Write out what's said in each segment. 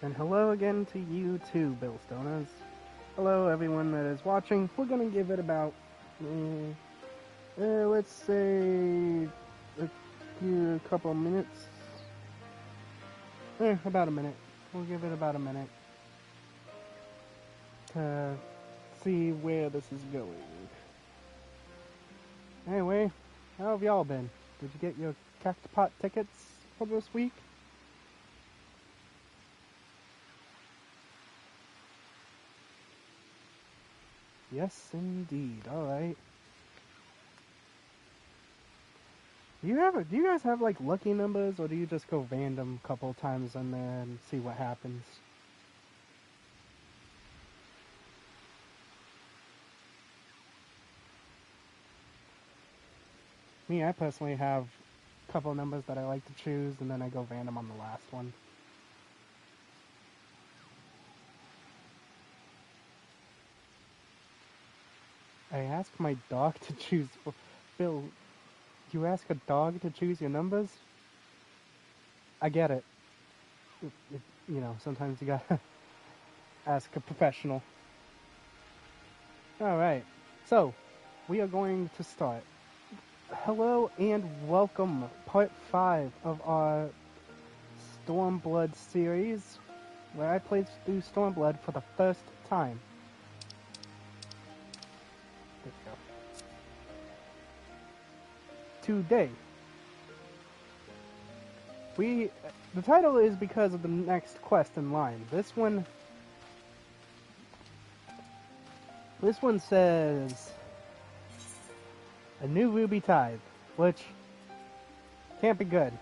And hello again to you too, Bill Stoners. Hello everyone that is watching. We're gonna give it about, let's say, a couple minutes. About a minute. We'll give it about a minute to see where this is going. Anyway, how have y'all been? Did you get your Cactopot tickets for this week? Yes, indeed. Alright. Do you guys have like lucky numbers, or do you just go random a couple times in there and see what happens? Me, I personally have a couple numbers that I like to choose, and then I go random on the last one. I ask my dog to choose. Bill, you ask a dog to choose your numbers? I get it. Sometimes you gotta ask a professional. Alright, so we are going to start. Hello and welcome, part 5 of our Stormblood series, where I played through Stormblood for the first time. There we go. Today, the title is because of the next quest in line. This one says a new Ruby Tithe, which can't be good.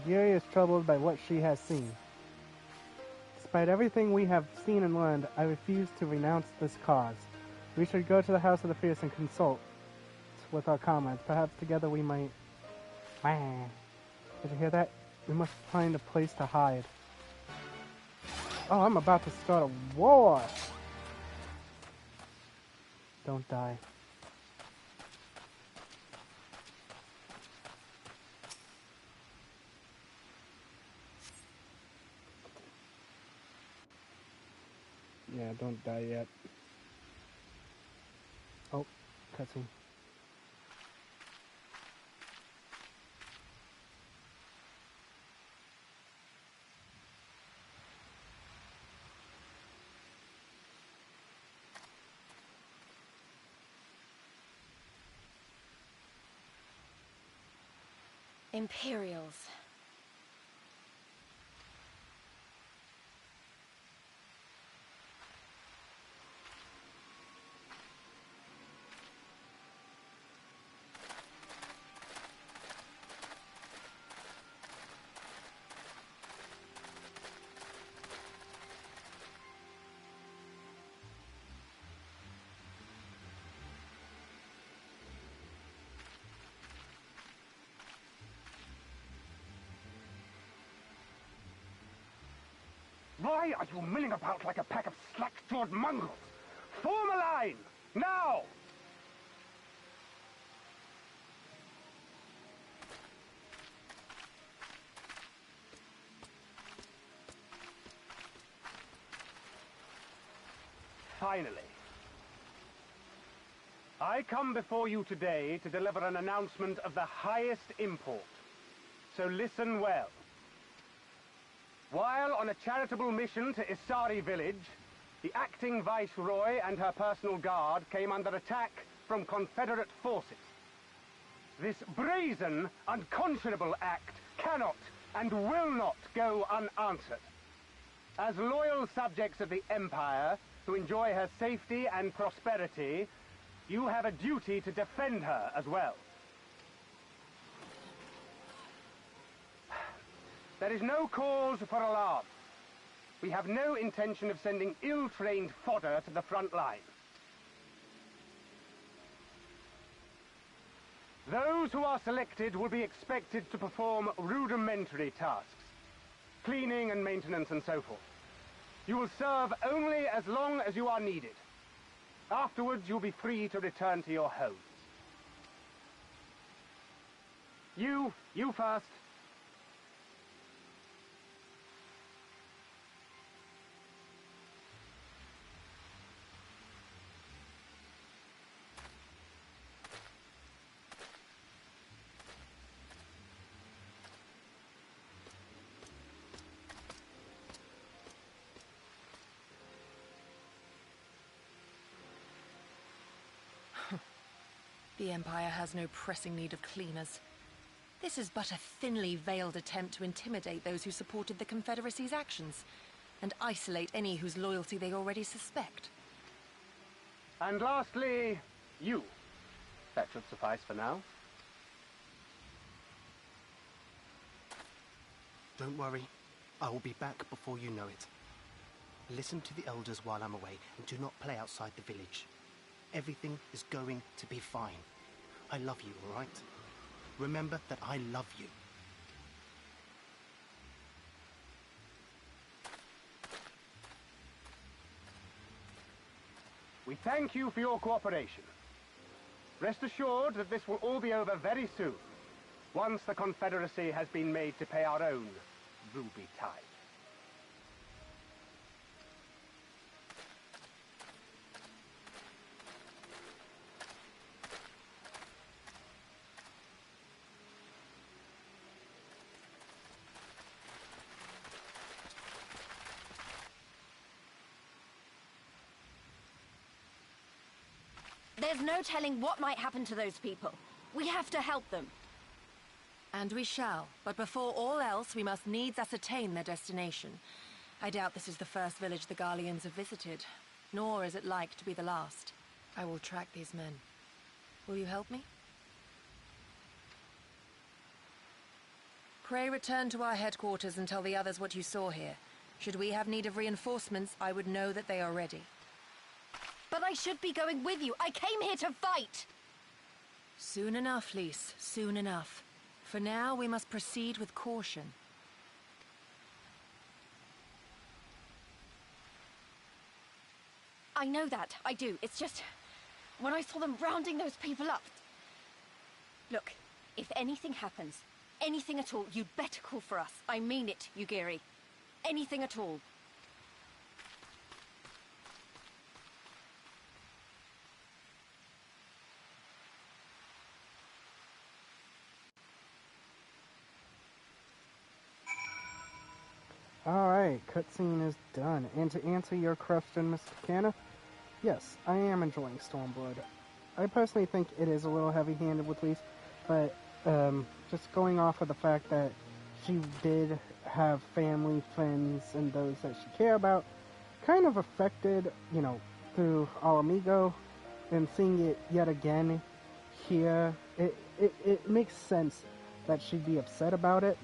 The Yuri is troubled by what she has seen. Despite everything we have seen and learned, I refuse to renounce this cause. We should go to the House of the Fierce and consult with our comrades. Perhaps together we might... Did you hear that? We must find a place to hide. Oh, I'm about to start a war! Don't die. Yeah, don't die yet. Oh, cutscene. Imperials. Why are you milling about like a pack of slack-jawed mongrels? Form a line! Now! Finally. I come before you today to deliver an announcement of the highest import. So listen well. While on a charitable mission to Isari village, the acting viceroy and her personal guard came under attack from Confederate forces. This brazen, unconscionable act cannot and will not go unanswered. As loyal subjects of the Empire who enjoy her safety and prosperity, you have a duty to defend her as well. There is no cause for alarm. We have no intention of sending ill-trained fodder to the front line. Those who are selected will be expected to perform rudimentary tasks, cleaning and maintenance and so forth. You will serve only as long as you are needed. Afterwards, you'll be free to return to your homes. You first. The Empire has no pressing need of cleaners. This is but a thinly veiled attempt to intimidate those who supported the Confederacy's actions, and isolate any whose loyalty they already suspect. And lastly, you. That should suffice for now. Don't worry. I will be back before you know it. Listen to the elders while I'm away, and do not play outside the village. Everything is going to be fine. I love you, all right? Remember that I love you. We thank you for your cooperation. Rest assured that this will all be over very soon, once the Confederacy has been made to pay our own Ruby Tithe. There's no telling what might happen to those people. We have to help them. And we shall. But before all else, we must needs ascertain their destination. I doubt this is the first village the Garleans have visited, nor is it like to be the last. I will track these men. Will you help me? Pray return to our headquarters and tell the others what you saw here. Should we have need of reinforcements, I would know that they are ready. But I should be going with you. I came here to fight! Soon enough, Lise. Soon enough. For now, we must proceed with caution. I know that. I do. It's just... when I saw them rounding those people up... Look, if anything happens, anything at all, you'd better call for us. I mean it, Yugiri. Anything at all. Alright, cutscene is done. And to answer your question, Mr. Canna, yes, I am enjoying Stormblood. I personally think it is a little heavy-handed with Lise, but just going off of the fact that she did have family, friends, and those that she cared about, kind of affected, you know, through Al Amigo, and seeing it yet again here, it makes sense that she'd be upset about it.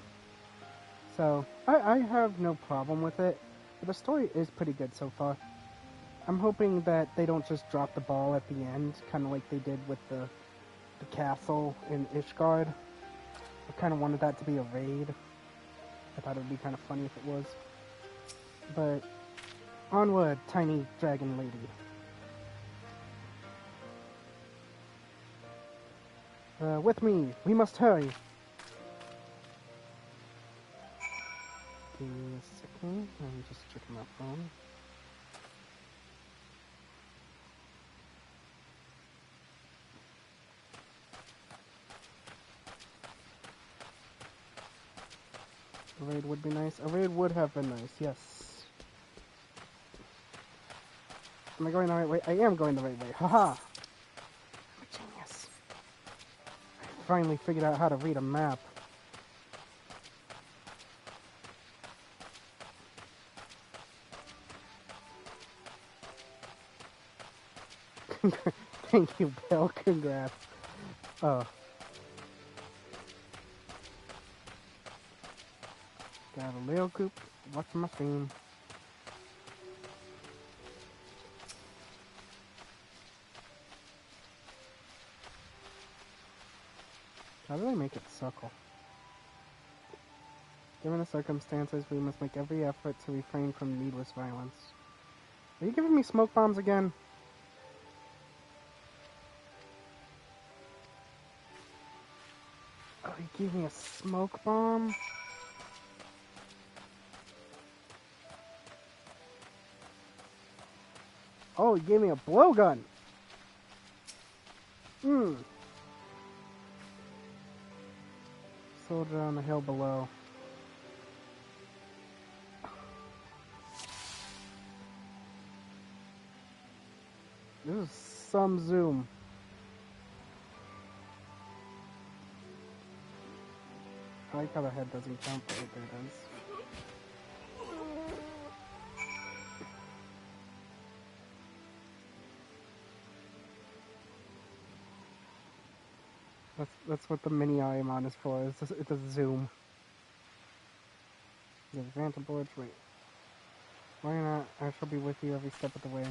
So, I have no problem with it. But the story is pretty good so far. I'm hoping that they don't just drop the ball at the end, kind of like they did with the castle in Ishgard. I kind of wanted that to be a raid. I thought it would be kind of funny if it was. But, onward, tiny dragon lady. With me, we must hurry. Give me a second, I'm just checking my phone. A raid would be nice. A raid would have been nice, yes. Am I going the right way? I am going the right way. Haha! I'm a genius. I finally figured out how to read a map. Thank you, Bill. Congrats. Oh. Got a little coop. What's my theme? How do I make it circle? Given the circumstances, we must make every effort to refrain from needless violence. Are you giving me smoke bombs again? Oh, he gave me a smoke bomb? Oh, he gave me a blowgun! Soldier on the hill below. This is some zoom. I like how the head doesn't count, but there it is. That's what the mini Iamon is for. It's a zoom. The Phantom Boards, wait. Why not? I shall be with you every step of the way.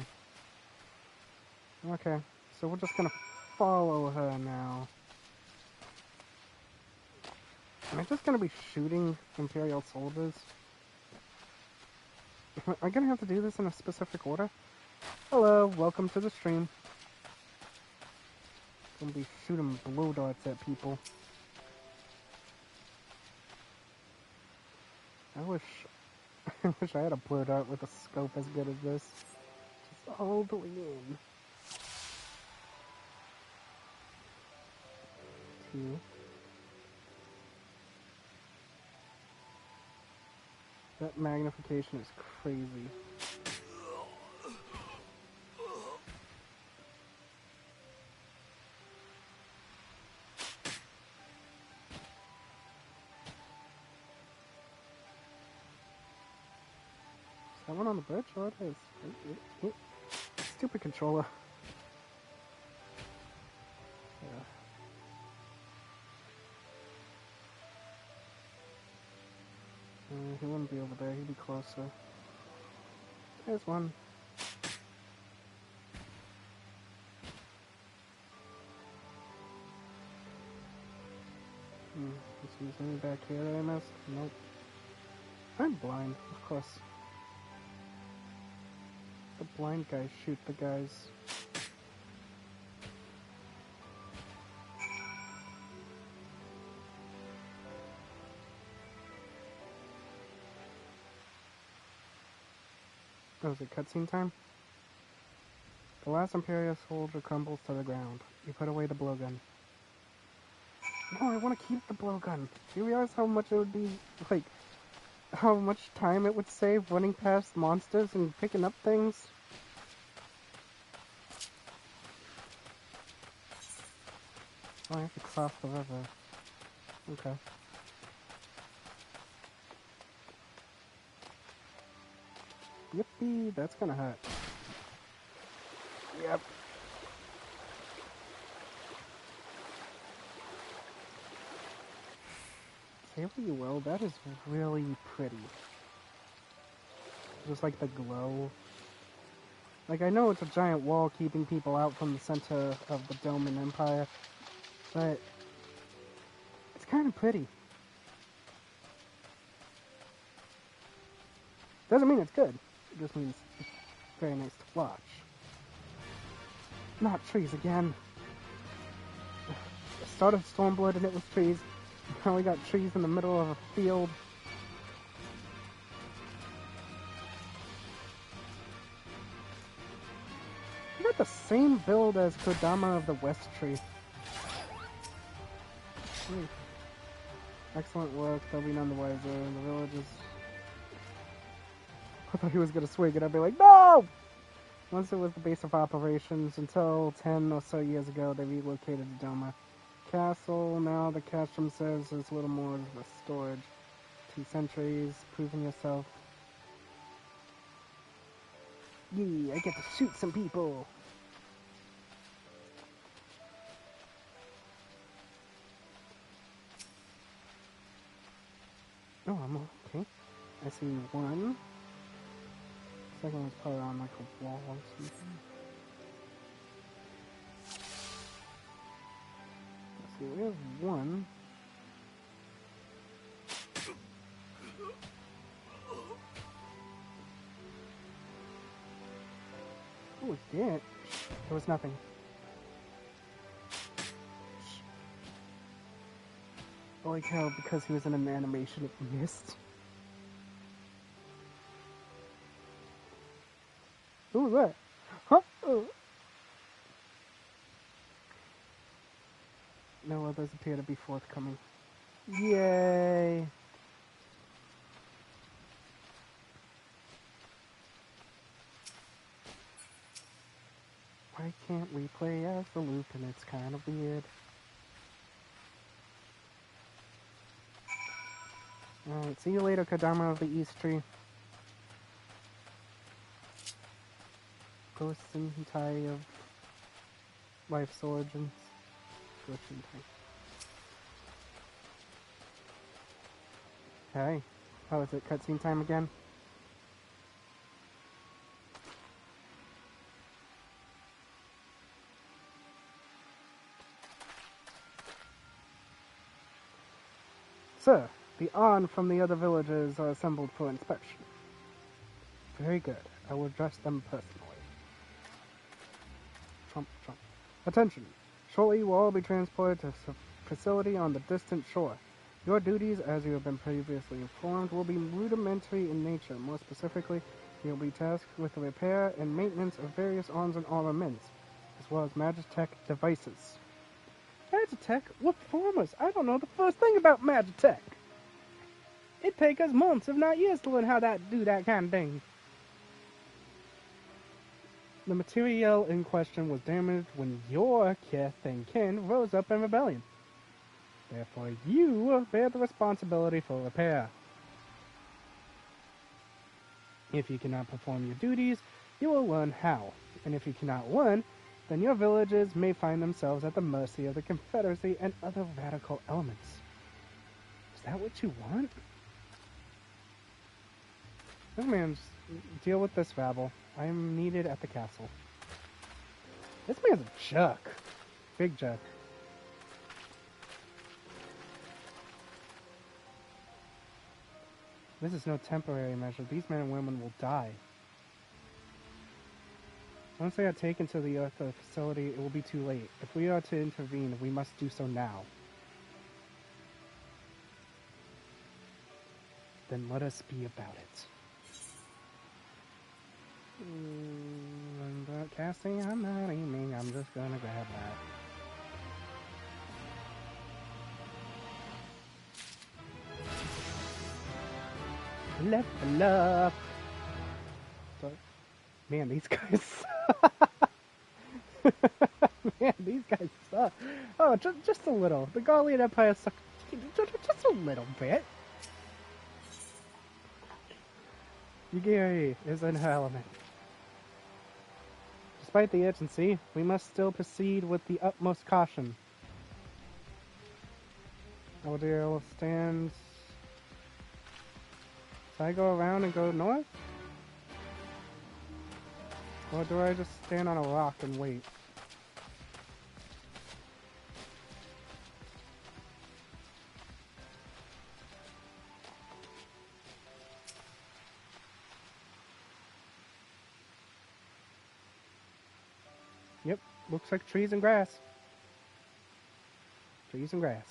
Okay, so we're just gonna follow her now. Am I just gonna be shooting Imperial soldiers? Am I gonna have to do this in a specific order? Hello, welcome to the stream. Gonna be shooting blow darts at people. I wish I had a blow dart with a scope as good as this. Just all the way in. 2. That magnification is crazy. Someone on the bridge? Oh, it is. Stupid controller. Yeah. He wouldn't be over there. He'd be closer. There's one. Is there any back here that I missed? Nope. I'm blind, of course. The blind guys shoot the guys. Oh, is it cutscene time? The last Imperial soldier crumbles to the ground. You put away the blowgun. No, I want to keep the blowgun. Do you realize how much it would be, like, how much time it would save running past monsters and picking up things? Oh, I have to cross the river. Okay. Yippee, that's gonna hurt. Yep. Say what you will, that is really pretty. Just like the glow. Like, I know it's a giant wall keeping people out from the center of the dome and Empire, but it's kind of pretty. Doesn't mean it's good. It just means it's very nice to watch. Not trees again. I started Stormblood and it was trees. Now we got trees in the middle of a field. You got the same build as Kodama of the West Tree. Excellent work, they'll be none the wiser. The villagers... I thought he was going to swing it. I'd be like, no! Once it was the base of operations, until 10 or so years ago, they relocated to Doma Castle. Now the castrum serves as little more of a storage. 2 centuries, proving yourself. Yeah, I get to shoot some people! Oh, I'm okay. I see one. Second one's probably on like a wall or something. Let's see, we have one. Oh, it did. There was nothing. I like how, because he was in an animation, it missed. Who was that? Huh? Oh. No others appear to be forthcoming. Yay! Why can't we play as the loop and it's kind of weird? Alright, see you later, Kadama of the East Tree. Ghost Sentai of Life's Origins. Ghost Sentai. Okay. Oh, is it cutscene time again? Sir, the On from the other villages are assembled for inspection. Very good. I will address them personally. Trump. Attention! Shortly you will all be transported to a facility on the distant shore. Your duties, as you have been previously informed, will be rudimentary in nature. More specifically, you will be tasked with the repair and maintenance of various arms and armaments, as well as Magitech devices. Magitech? What performers? I don't know the first thing about Magitech. It'd take us months, if not years, to learn how to do that kind of thing. The materiel in question was damaged when your kith and kin rose up in rebellion. Therefore, you bear the responsibility for repair. If you cannot perform your duties, you will learn how. And if you cannot learn, then your villages may find themselves at the mercy of the Confederacy and other radical elements. Is that what you want? This man's... Deal with this rabble. I am needed at the castle. This man's a jerk. Big jerk. This is no temporary measure. These men and women will die. Once they are taken to the Earth facility, it will be too late. If we are to intervene, we must do so now. Then let us be about it. I'm broadcasting, I'm not aiming, I'm just gonna grab that. Level up! So, man, these guys suck. Man, these guys suck. Oh, just a little. The Garlean Empire sucks just a little bit. Yugiri is in her element. Despite the urgency, we must still proceed with the utmost caution. Eldir stands... Do I go around and go north? Or do I just stand on a rock and wait? Yep, looks like trees and grass. Trees and grass.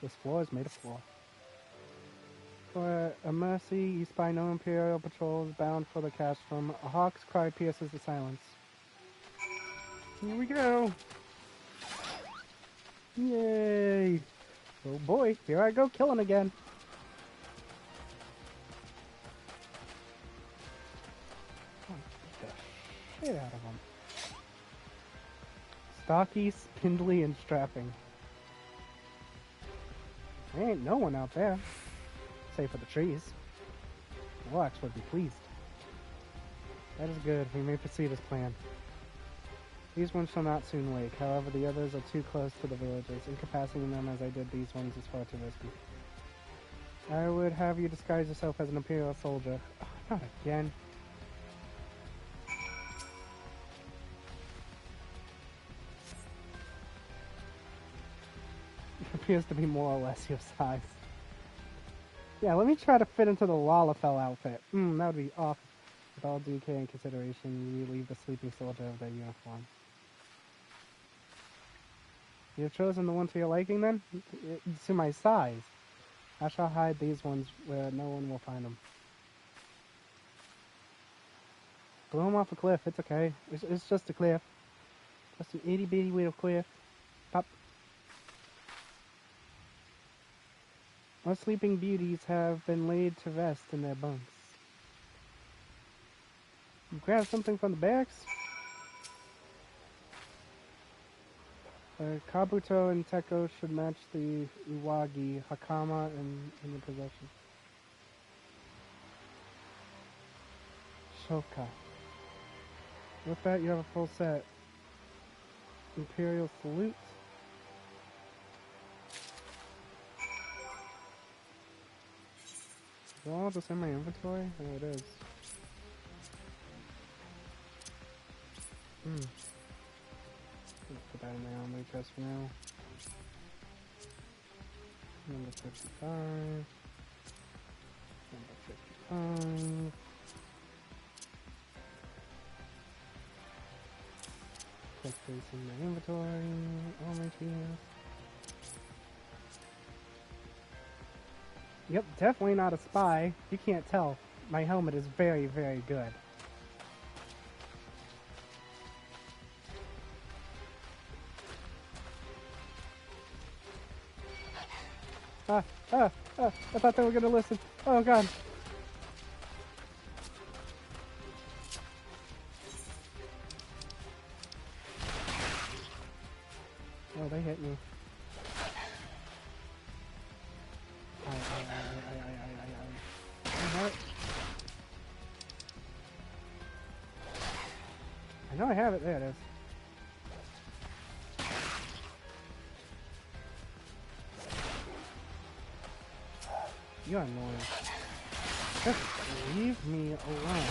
This floor is made of floor. For a mercy, you spy no Imperial patrols bound for the castrum. A hawk's cry pierces the silence. Here we go! Yay! Oh boy, here I go killing again. Oh, beat the shit out of them. Stocky, spindly, and strapping. There ain't no one out there. Save for the trees. The Warlocks would be pleased. That is good. We may proceed as planned. These ones shall not soon wake. However, the others are too close to the villages. Incapacitating them as I did these ones is far too risky. I would have you disguise yourself as an Imperial soldier. Oh, not again. Appears to be more or less your size. Yeah, let me try to fit into the Lalafell outfit. That would be awful. With all due care and consideration, you relieve the sleeping soldier of their uniform. You have chosen the one to your liking, then? To my size. I shall hide these ones where no one will find them. Blow them off a cliff, it's okay. It's just a cliff. Just an itty-bitty little cliff. Pop. Our sleeping beauties have been laid to rest in their bunks. You grab something from the barracks? Kabuto and Teko should match the Uwagi, Hakama, and in the possession. Shoka. With that, you have a full set. Imperial Salute. Is it all just in my inventory? Oh, it is. Let's put that in my armory chest for now. Number 55. Number 55. Put this in my inventory. Armory chest. Yep, definitely not a spy. You can't tell. My helmet is very, very good. I thought they were gonna listen. Oh god. Oh, they hit me. I know I have it. There it is. You're annoying. Just leave me alone.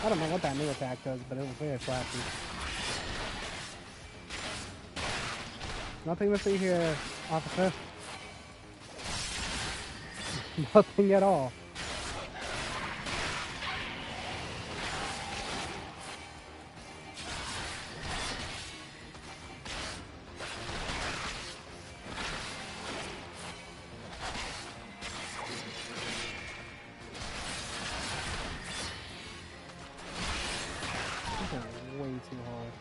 I don't know what that new attack does, but it was very flashy. Nothing to see here, officer. Nothing at all. Way too hard.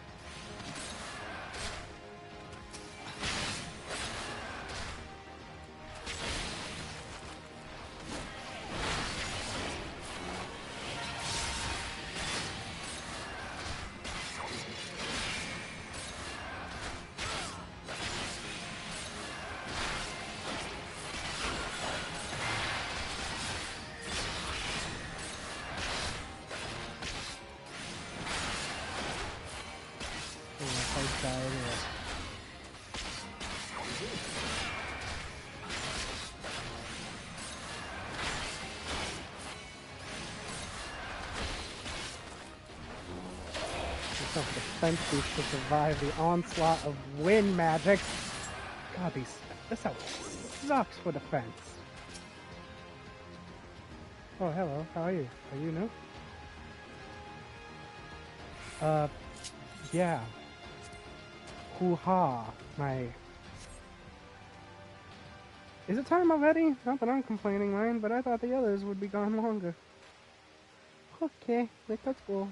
Defense boost to survive the onslaught of wind magic. God, this out sucks for defense. Oh, hello. How are you? Are you new? Yeah. Hoo-ha, my... Is it time already? Not that I'm complaining, mind, but I thought the others would be gone longer. Okay, let's go.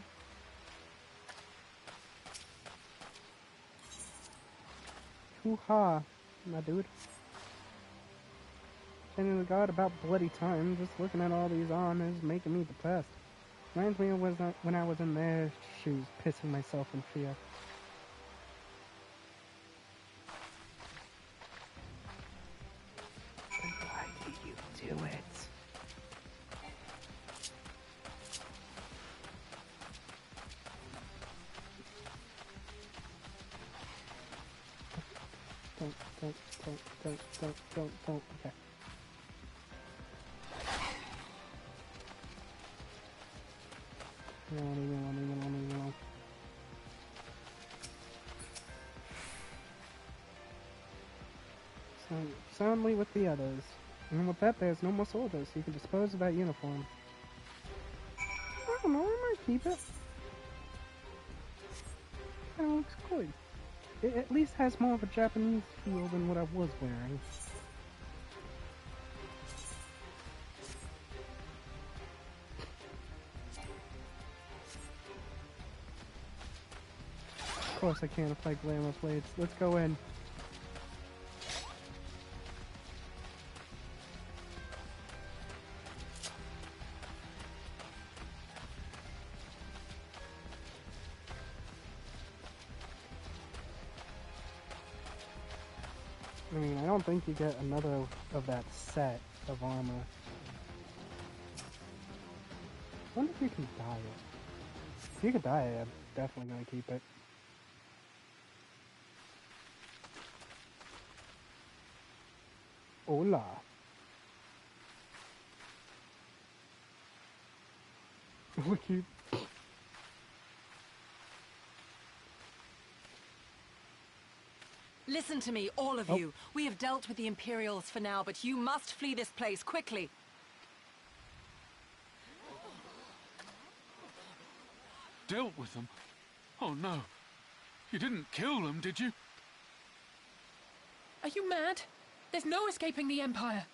Hoo-ha, my dude. Thinking to God about bloody time, just looking at all these on is making me depressed. Reminds me of when I was in their shoes, pissing myself in fear. And why do you do it? Don't. Okay. Leave me alone. Soundly with the others. And with that, there's no more soldiers, so you can dispose of that uniform. I don't know, I might keep it. That looks good. It at least has more of a Japanese feel than what I was wearing. Of course I can't fight glamorous blades. Let's go in. don't think you get another of that set of armor. I wonder if you can dye it. If you could dye it, I'm definitely going to keep it. Hola. Would you... Listen to me, all of you. We have dealt with the Imperials for now, but you must flee this place quickly. Dealt with them? Oh no. You didn't kill them, did you? Are you mad? There's no escaping the Empire.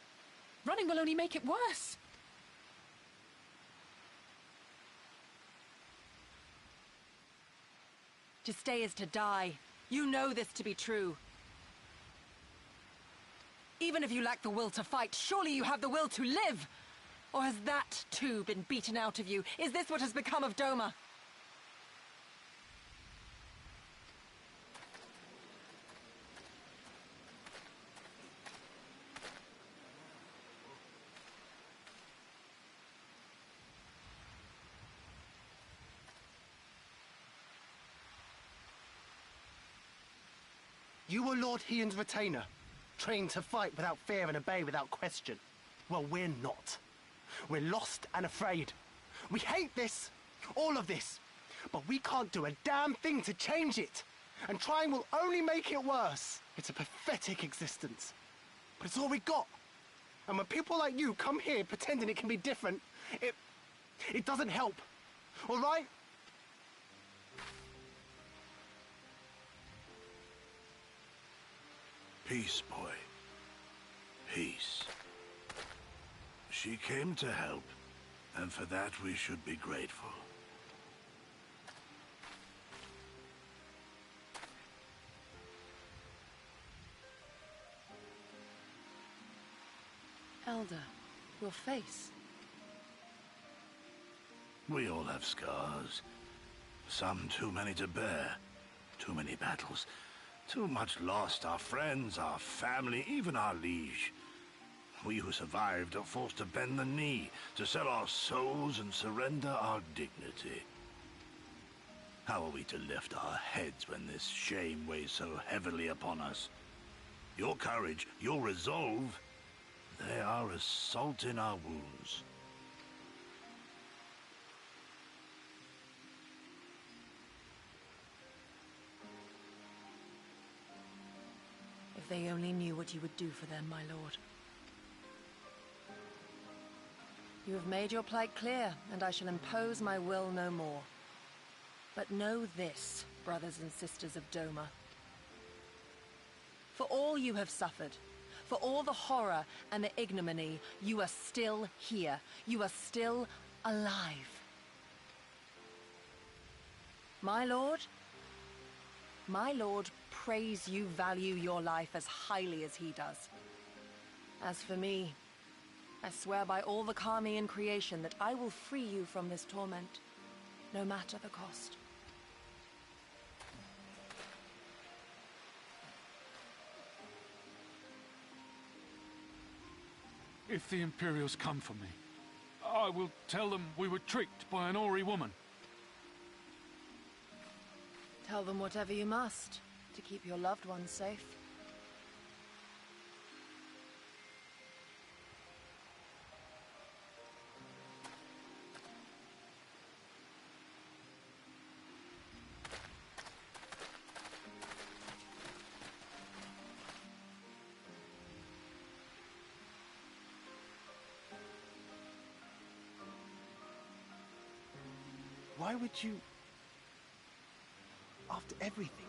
Running will only make it worse. To stay is to die. You know this to be true. Even if you lack the will to fight, surely you have the will to live! Or has that, too, been beaten out of you? Is this what has become of Doma? You were Lord Hien's retainer, trained to fight without fear and obey without question. Well, we're not. We're lost and afraid. We hate this, all of this, but we can't do a damn thing to change it. And trying will only make it worse. It's a pathetic existence, but it's all we got. And when people like you come here pretending it can be different, it doesn't help, all right? Peace, boy. Peace. She came to help, and for that we should be grateful. Elder, your face. We all have scars. Some too many to bear. Too many battles. Too much lost, our friends, our family, even our liege. We who survived are forced to bend the knee, to sell our souls and surrender our dignity. How are we to lift our heads when this shame weighs so heavily upon us? Your courage, your resolve, they are as salt in our wounds. If they only knew what you would do for them, my lord. You have made your plight clear, and I shall impose my will no more. But know this, brothers and sisters of Doma. For all you have suffered, for all the horror and the ignominy, you are still here. You are still alive. My lord prays you value your life as highly as he does. As for me, I swear by all the Kami in creation that I will free you from this torment, no matter the cost. If the Imperials come for me, I will tell them we were tricked by an Ori woman. Tell them whatever you must to keep your loved ones safe. Why would you... After everything?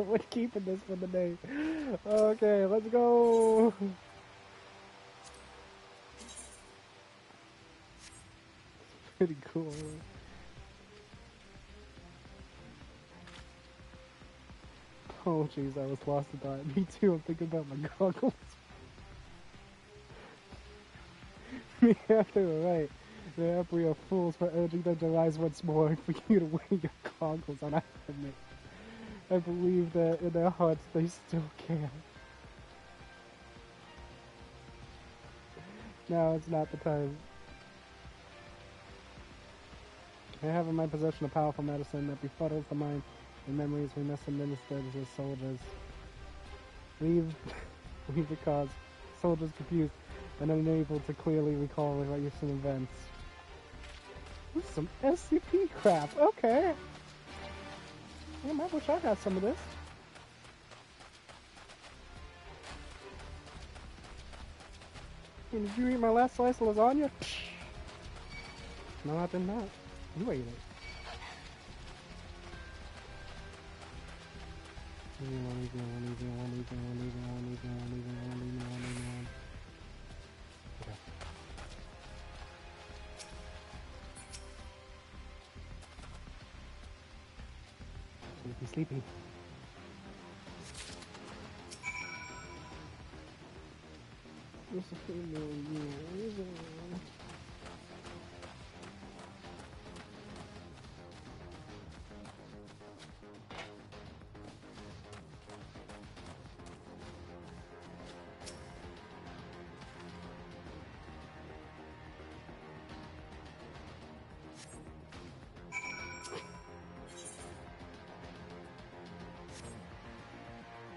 We're keeping this for the day. Okay, let's go. Pretty cool. Oh jeez, I was lost in thought. Me too, I'm thinking about my goggles. Yeah, they were right. The we are fools for urging them to rise once more and for you to wear your goggles, and I admit, I believe that in their hearts they still can. No, it's not the time. I have in my possession a powerful medicine that befuddles the mind and memories we must administer to the soldiers. Leave the cause. Soldiers confused and unable to clearly recall recent events. This is some SCP crap. Okay. Damn, I wish I got some of this. Hey, did you eat my last slice of lasagna? No, I did not. You ate it. Sleepy.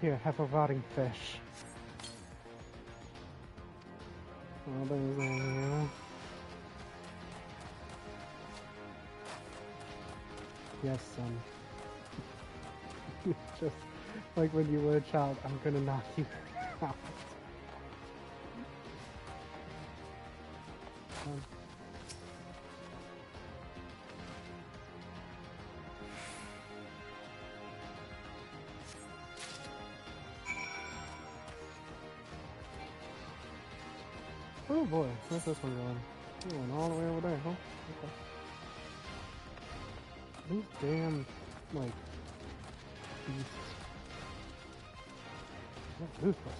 Here, have a rotting fish. Oh, there's a... Yes, son. Just like when you were a child, I'm gonna knock you out. Oh boy, where's this one going? It went all the way over there, huh? Okay. These damn, like, beasts. They're ruthless.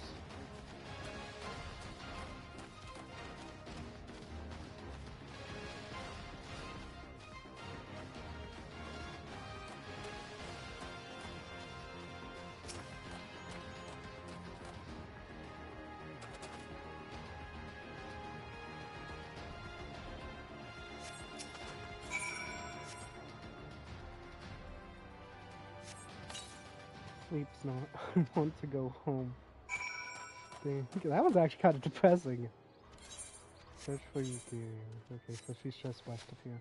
Sleep's not. I want to go home. Dang, that was actually kind of depressing. Search for you, dear. Okay, so she's just west of here.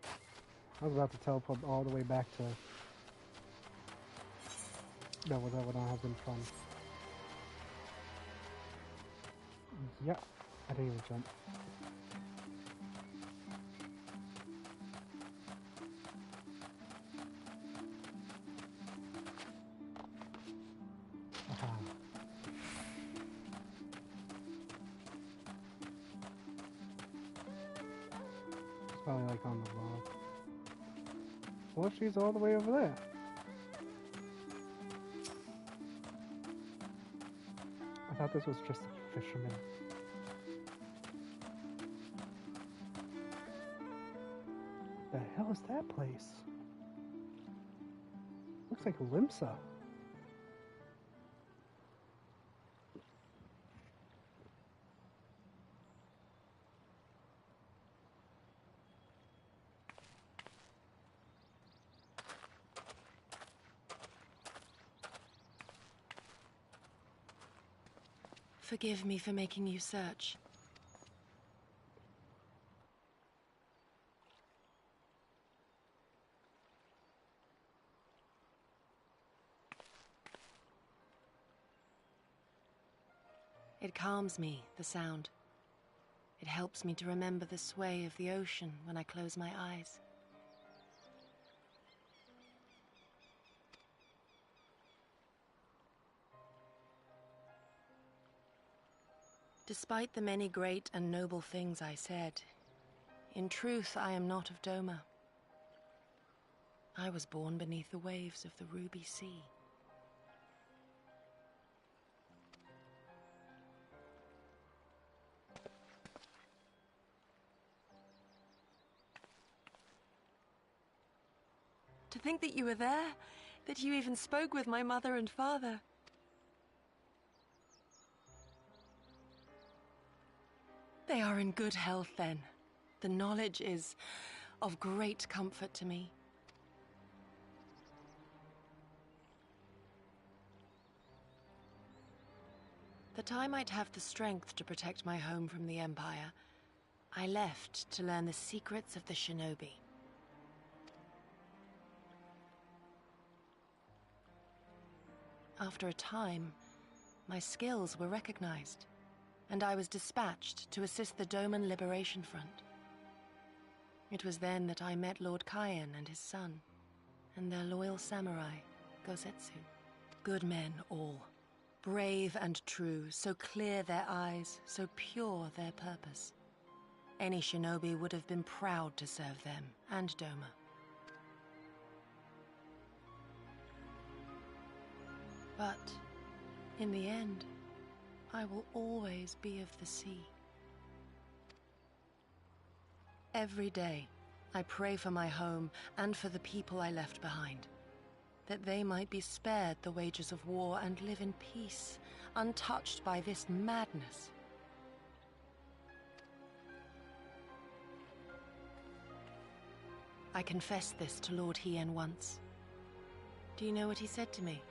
I was about to teleport all the way back to... that would not have been fun. Yeah, I didn't even jump. Probably like on the log. What if she's all the way over there? I thought this was just a fisherman. The hell is that place? Looks like Limsa. Forgive me for making you search. It calms me, the sound. It helps me to remember the sway of the ocean when I close my eyes. Despite the many great and noble things I said, in truth I am not of Doma. I was born beneath the waves of the Ruby Sea. To think that you were there, that you even spoke with my mother and father. They are in good health, then. The knowledge is of great comfort to me. That I might have the strength to protect my home from the Empire, I left to learn the secrets of the shinobi. After a time, my skills were recognized, and I was dispatched to assist the Doman Liberation Front. It was then that I met Lord Kaien and his son, and their loyal samurai, Gosetsu. Good men all, brave and true, so clear their eyes, so pure their purpose. Any shinobi would have been proud to serve them and Doma. But, in the end, I will always be of the sea. Every day, I pray for my home and for the people I left behind, that they might be spared the wages of war and live in peace, untouched by this madness. I confessed this to Lord Hien once. Do you know what he said to me?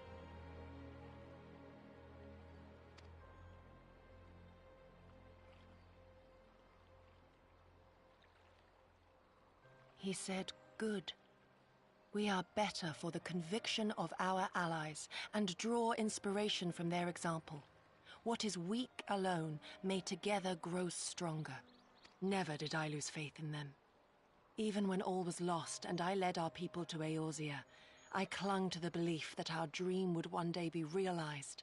He said, "Good. We are better for the conviction of our allies, and draw inspiration from their example. What is weak alone may together grow stronger." Never did I lose faith in them. Even when all was lost and I led our people to Eorzea, I clung to the belief that our dream would one day be realized.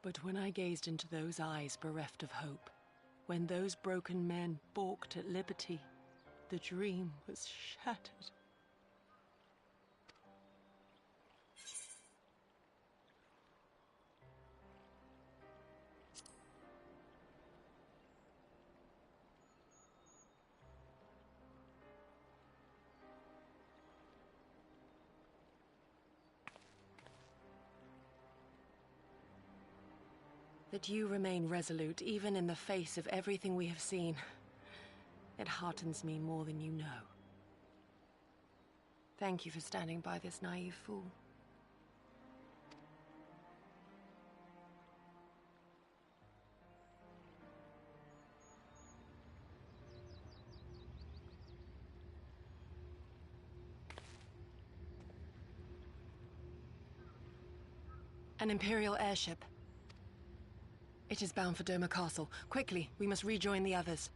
But when I gazed into those eyes bereft of hope, when those broken men balked at liberty, the dream was shattered. That you remain resolute, even in the face of everything we have seen. It heartens me more than you know. Thank you for standing by this naive fool. An Imperial airship. It is bound for Doma Castle. Quickly, we must rejoin the others.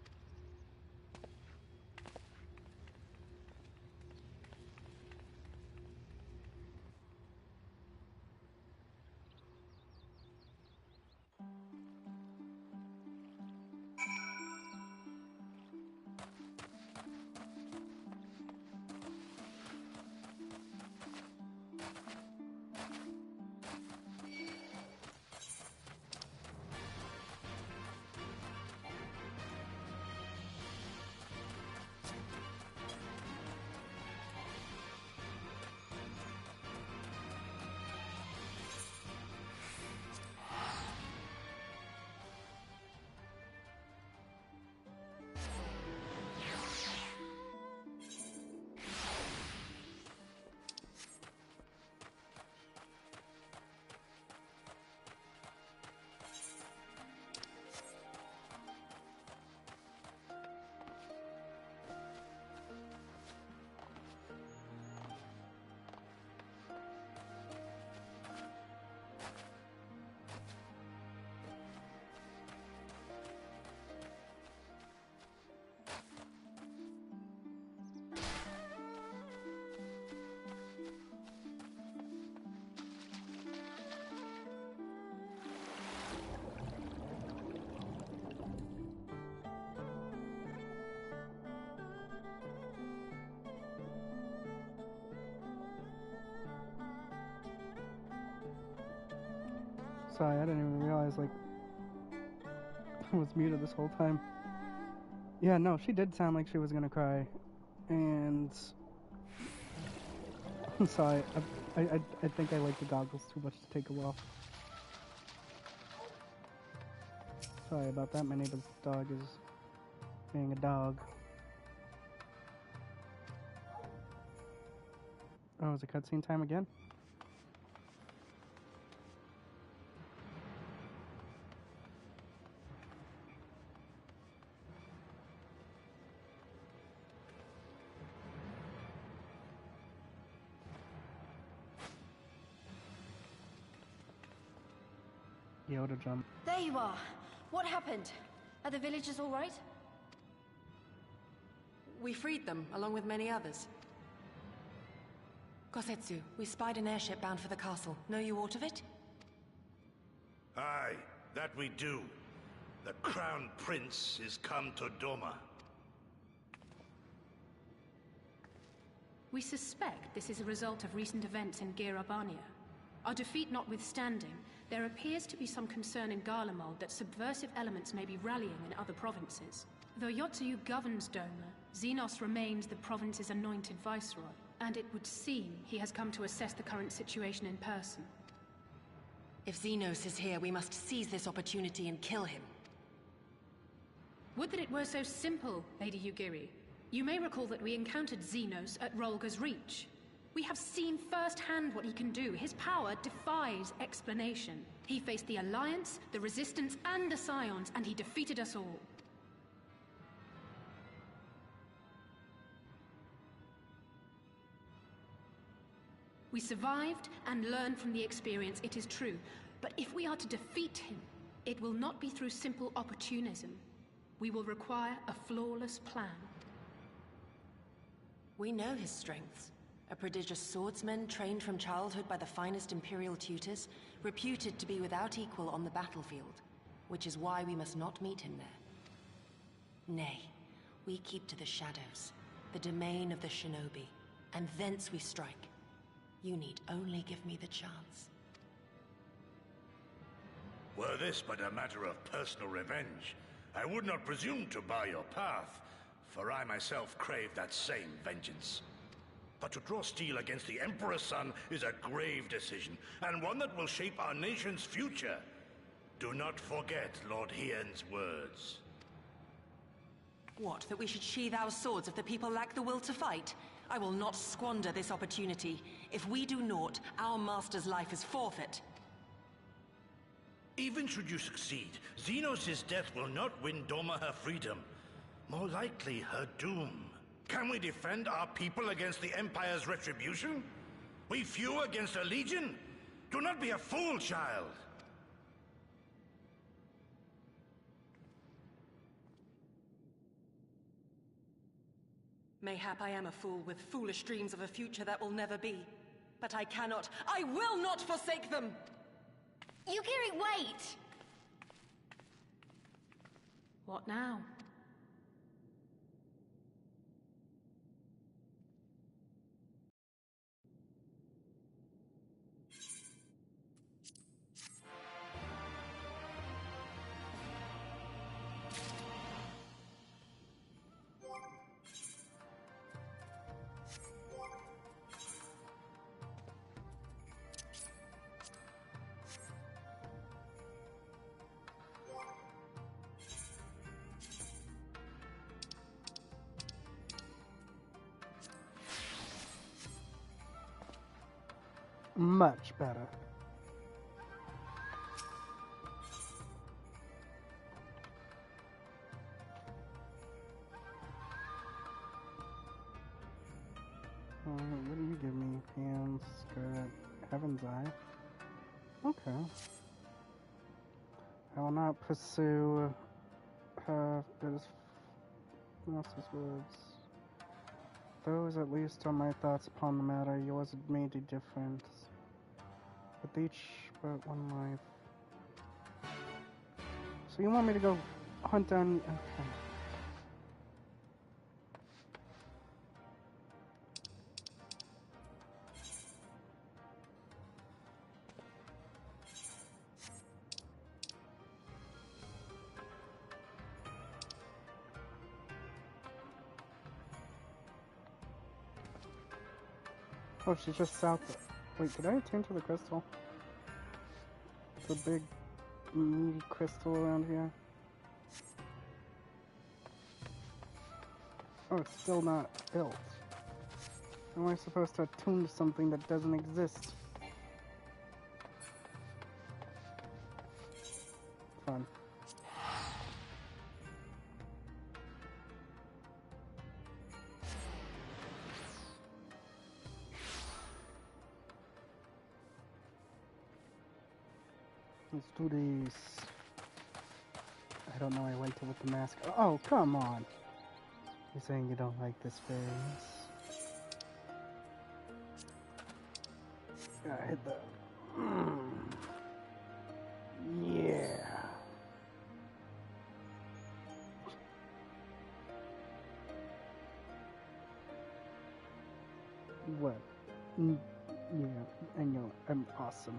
Sorry, I didn't even realize, like, I was muted this whole time. Yeah, no, she did sound like she was gonna cry. And... I'm sorry, I think I like the goggles too much to take them off. Sorry about that, my neighbor's dog is being a dog. Oh, is it cutscene time again? Yoda jump. There you are. What happened? Are the villagers all right? We freed them, along with many others. Kosetsu, we spied an airship bound for the castle. Know you aught of it? Aye, that we do. The Crown Prince is come to Doma. We suspect this is a result of recent events in Girabania. Our defeat notwithstanding, there appears to be some concern in Garlemald that subversive elements may be rallying in other provinces. Though Yotsuyu governs Doma, Xenos remains the province's anointed viceroy, and it would seem he has come to assess the current situation in person. If Xenos is here, we must seize this opportunity and kill him. Would that it were so simple, Lady Yugiri. You may recall that we encountered Xenos at Rolga's Reach. We have seen firsthand what he can do. His power defies explanation. He faced the Alliance, the Resistance, and the Scions, and he defeated us all. We survived and learned from the experience, it is true. But if we are to defeat him, it will not be through simple opportunism. We will require a flawless plan. We know his strengths. A prodigious swordsman trained from childhood by the finest Imperial tutors, reputed to be without equal on the battlefield, which is why we must not meet him there. Nay, we keep to the shadows, the domain of the shinobi, and thence we strike. You need only give me the chance. Were this but a matter of personal revenge, I would not presume to bar your path, for I myself crave that same vengeance. But to draw steel against the Emperor's son is a grave decision, and one that will shape our nation's future. Do not forget Lord Hien's words. What, that we should sheathe our swords if the people lack the will to fight? I will not squander this opportunity. If we do naught, our master's life is forfeit. Even should you succeed, Xenos' death will not win Doma her freedom. More likely, her doom. Can we defend our people against the Empire's retribution? We few against a legion? Do not be a fool, child! Mayhap I am a fool with foolish dreams of a future that will never be. But I cannot, I will not forsake them! Yugiri, wait! What now? Much better. What do you give me? Pants, skirt, Heaven's Eye? Okay. I will not pursue her. Else's words. Those, at least, are my thoughts upon the matter. Yours had made a difference. With each but one life. So you want me to go hunt down... Okay. Oh, she's just south of... Wait, did I attend to the crystal? The big, meaty crystal around here? Oh, it's still not built. How am I supposed to attune to something that doesn't exist? Fun. Let's do this. I don't know, I went to with the mask. Oh, come on! You're saying you don't like this face? Gotta hit the... Yeah. What? Yeah, I know. I'm awesome.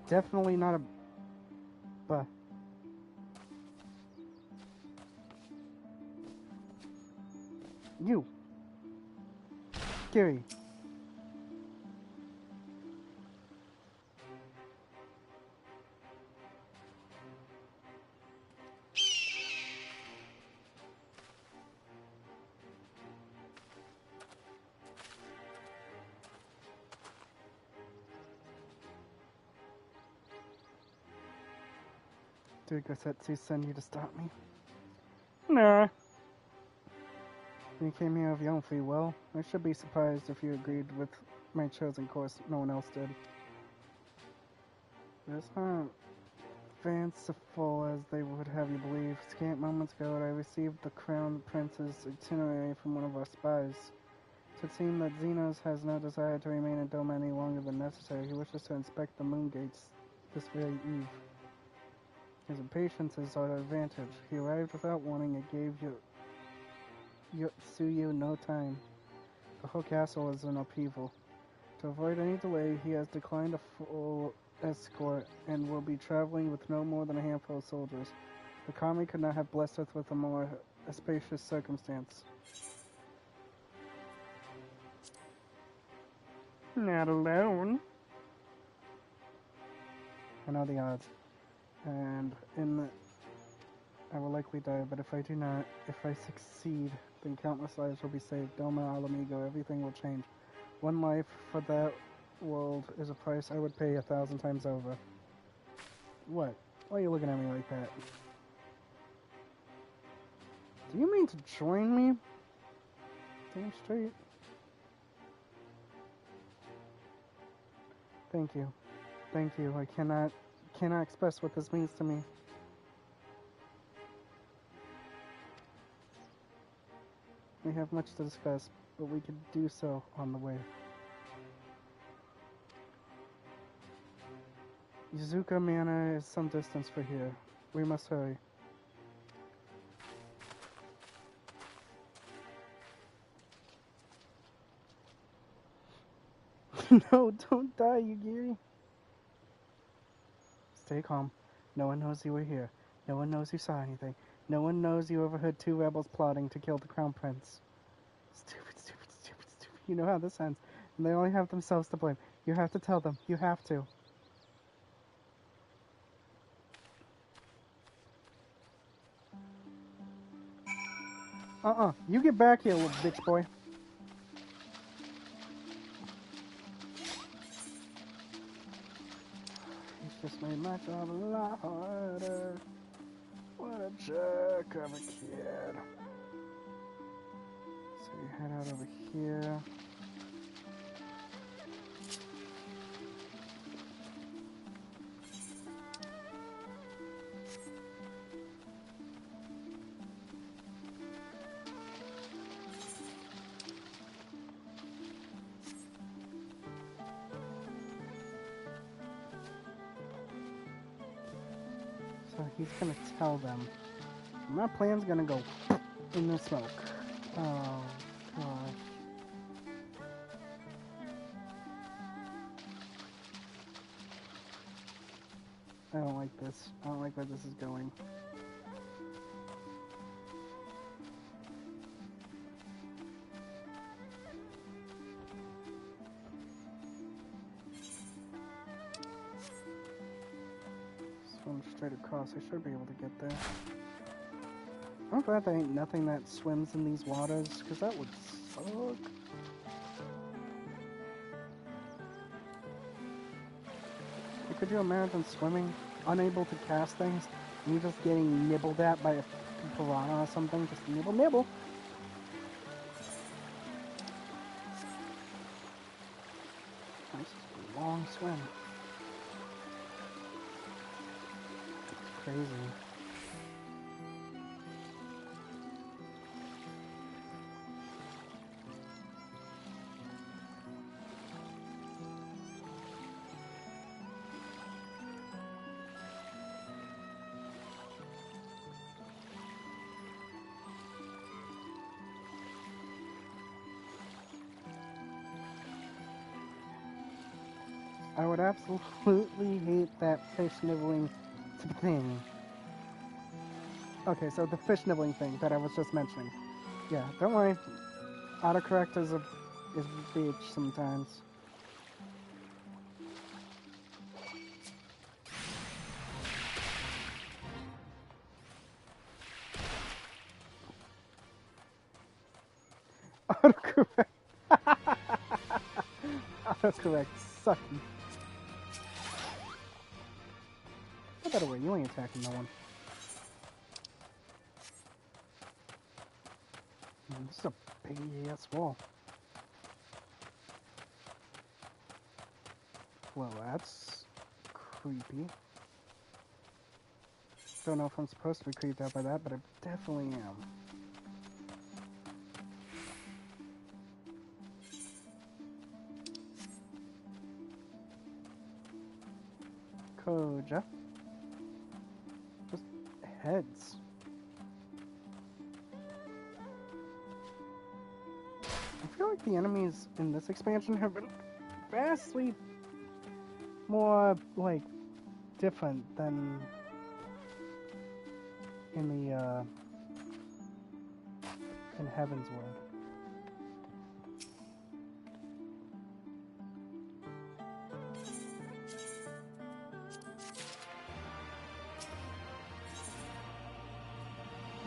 Definitely not a... But... You! Gary! Did Gossetsu send you to stop me? Nah. You came here of your own free will. I should be surprised if you agreed with my chosen course. No one else did. It's not fanciful as they would have you believe. Scant moments ago, I received the Crown Prince's itinerary from one of our spies. It would seem that Xenos has no desire to remain in Doma any longer than necessary. He wishes to inspect the moon gates this very eve. His impatience is our advantage. He arrived without warning and gave Yotsuyu no time. The whole castle is in upheaval. To avoid any delay, he has declined a full escort and will be traveling with no more than a handful of soldiers. The kami could not have blessed us with a more auspicious circumstance. Not alone. I know the odds. And I will likely die, but if I do not, if I succeed, then countless lives will be saved. Doma, Alamigo, everything will change. One life for that world is a price I would pay 1,000 times over. What? Why are you looking at me like that? Do you mean to join me? Damn straight. Thank you. Thank you. I cannot express what this means to me. We have much to discuss, but we could do so on the way. Yuzuka Manor is some distance from here. We must hurry. No, don't die, Yugiri. Stay calm. No one knows you were here. No one knows you saw anything. No one knows you overheard two rebels plotting to kill the Crown Prince. Stupid, stupid, stupid, stupid. You know how this ends. And they only have themselves to blame. You have to tell them. You have to. You get back here, little bitch boy. He's just made my job a lot harder. What a jerk of a kid. So you head out over here. So he's gonna tell them. My plan's gonna go in the smoke. Oh, gosh. like this. I don't like where this is going. Swim straight across. I should be able to get there. I'm glad there ain't nothing that swims in these waters, because that would suck. Could you imagine swimming, unable to cast things, and you just getting nibbled at by a piranha or something? Just nibble, nibble. Nice long swim. It's crazy. I would absolutely hate that fish nibbling thing. Okay, so the fish nibbling thing that I was just mentioning. Yeah, don't worry. Autocorrect is a bitch sometimes. Autocorrect. Autocorrect sucky. Get that away, you ain't attacking no one. This is a big ass wall. Well, that's creepy. Don't know if I'm supposed to be creeped out by that, but I definitely am. Koja. Just heads. I feel like the enemies in this expansion have been vastly more, like, different than in the, in Heaven's Word.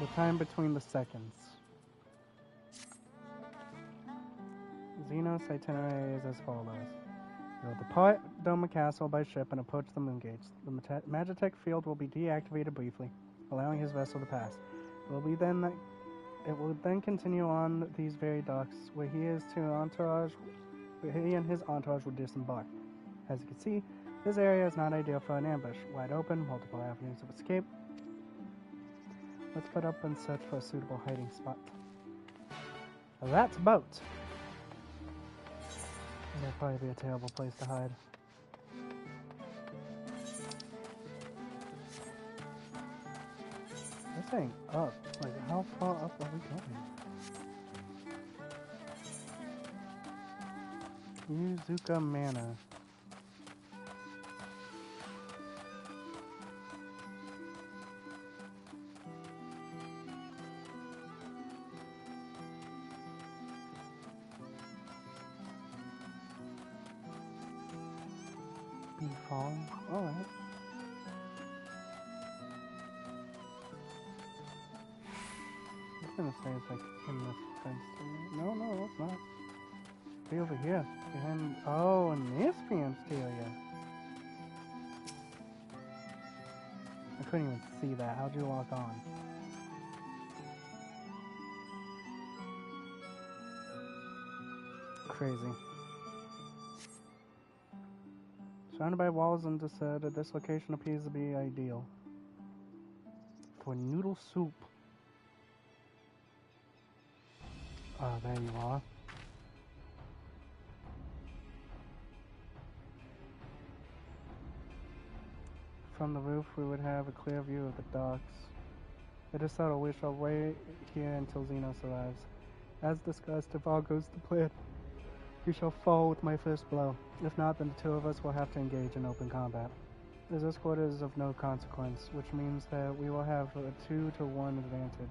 The time between the seconds. Xenos itinerary is as follows. You will depart Doma Castle by ship and approach the moon gates. The Magitech field will be deactivated briefly, allowing his vessel to pass. It will then continue on these very docks, where he and his entourage will disembark. As you can see, this area is not ideal for an ambush. Wide open, multiple avenues of escape. Let's put up and search for a suitable hiding spot. That's a boat. That'll probably be a terrible place to hide. This ain't up. Like, how far up are we going? Yuzuka Manor. Falling. Alright. I was gonna say it's like in this fence area. No, it's not. Be over here. Behind. Oh, in this fence area. I couldn't even see that. How'd you lock on? Crazy. Surrounded by walls and deserted, this location appears to be ideal for noodle soup. Oh, there you are. From the roof, we would have a clear view of the docks. It is settled. We shall wait here until Xenos arrives. As discussed, if all goes to plan, we shall fall with my first blow. If not, then the two of us will have to engage in open combat. This escort is of no consequence, which means that we will have a 2-to-1 advantage.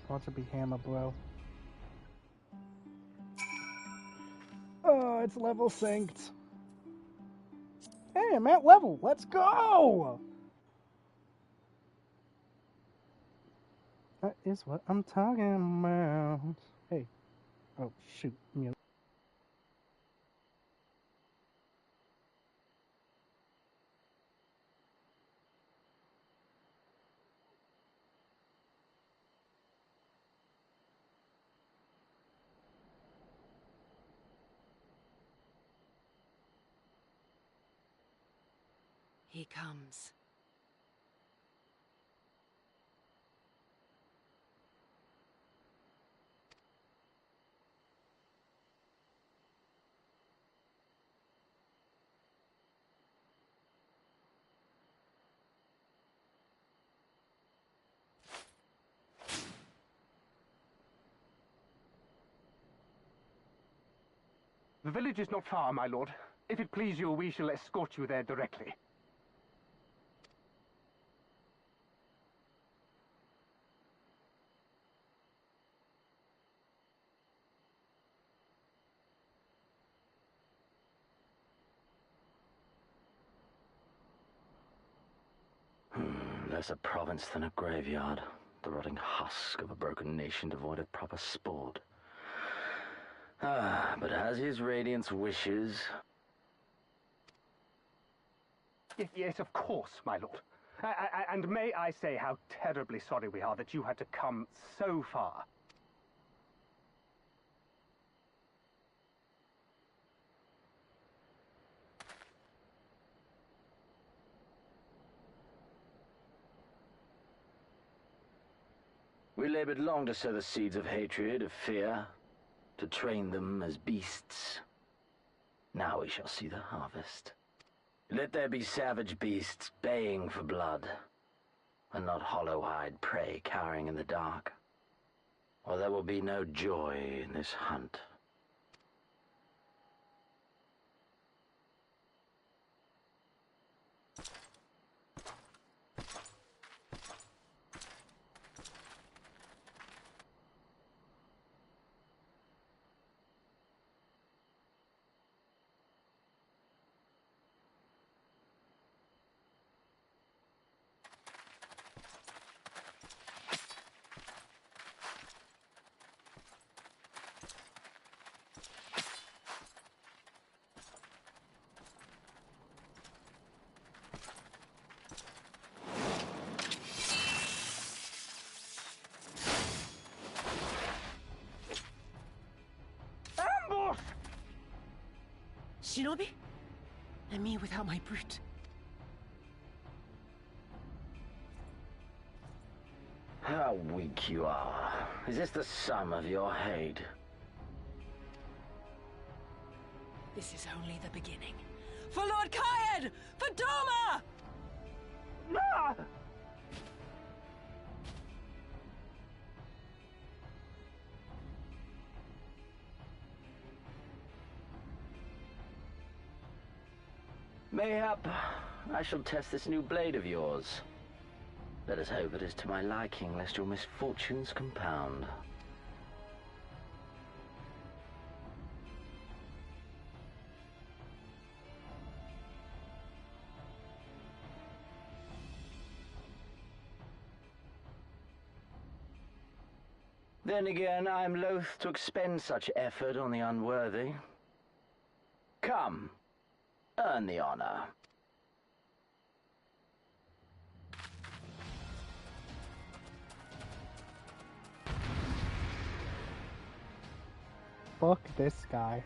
Watch it be hammer, bro. Oh, it's level synced. Hey, I'm at level. Let's go! That is what I'm talking about. Hey. Oh, shoot. Mute. He comes. The village is not far, my lord. If it please you, we shall escort you there directly. Less a province than a graveyard. The rotting husk of a broken nation devoid of proper sport. But as his radiance wishes... Yes, of course, my lord. And may I say how terribly sorry we are that you had to come so far. We labored long to sow the seeds of hatred, of fear, to train them as beasts. Now we shall see the harvest. Let there be savage beasts baying for blood, and not hollow-eyed prey cowering in the dark, or there will be no joy in this hunt. Shinobi? And me without my brute. How weak you are. Is this the sum of your hate? This is only the beginning. For Lord Kayed! For Doma! Ah! Mayhap I shall test this new blade of yours. Let us hope it is to my liking, lest your misfortunes compound. Then again, I am loath to expend such effort on the unworthy. Come, earn the honor. Fuck this guy.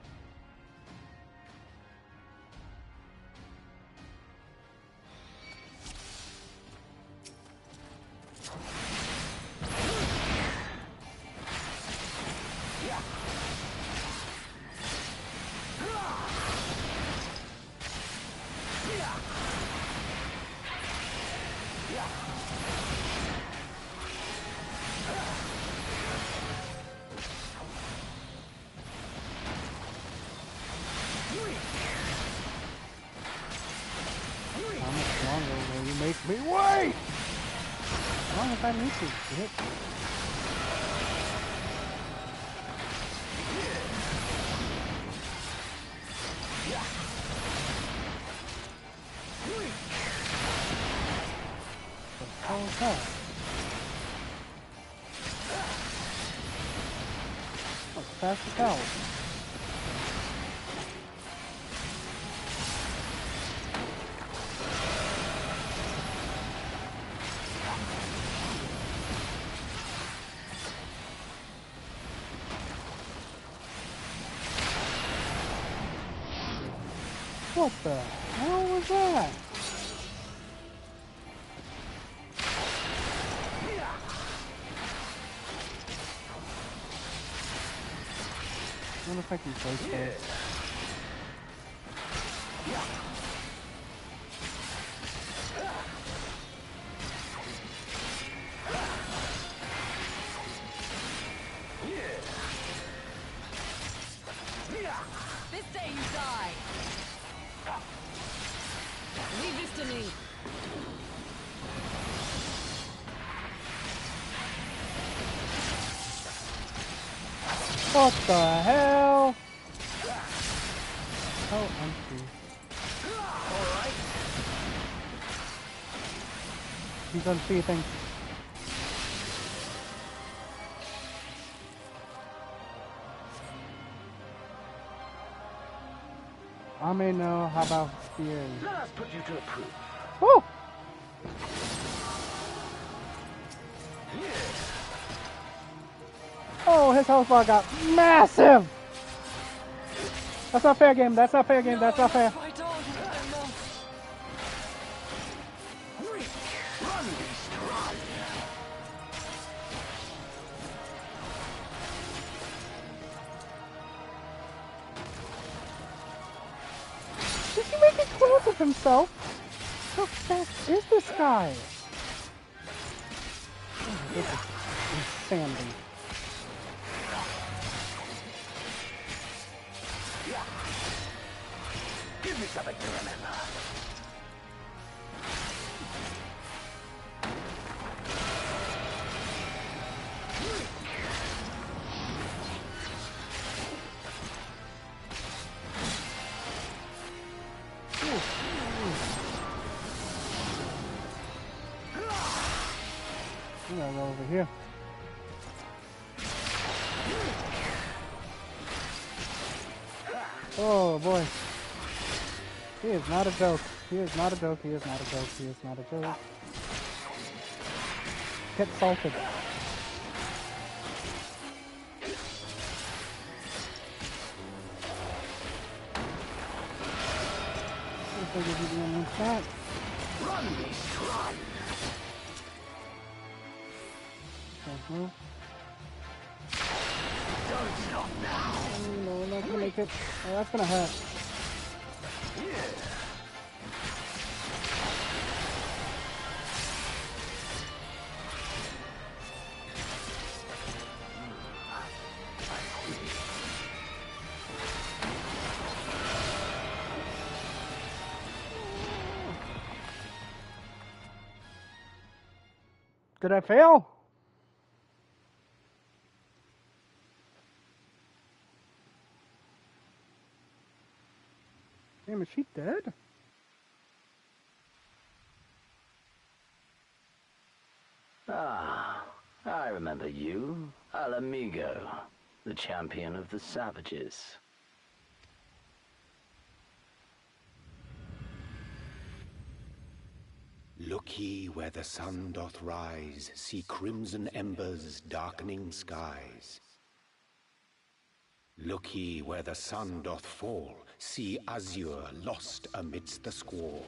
make me wait! As long as I need to hit. What the hell is that? Oh, it's fast as hell. What the hell was that? I wonder if I can place those. This day you die. Leave this to me. What the hell? Oh, empty. He's unsheathing. I may know how about spears. Let us put you to a proof. Woo! Oh, his health bar got massive! That's not fair, game. That's not fair, game. That's not fair. Did he make a close of himself? How fast is this guy? Oh, this is insanity. Give me something to remember. We gotta go over here. Oh boy. He is not a joke. He is not a joke. He is not a joke. He is not a joke. Get salted. Looks like he's doing one shot. Run, beast, run! Move. Don't stop now! Oh, no, we're not gonna make it. Oh, that's gonna hurt. Did I fail? Damn, is she dead? Ah, I remember you. Al Amigo, the champion of the savages. Look ye where the sun doth rise, see crimson embers darkening skies. Look ye where the sun doth fall, see azure lost amidst the squall.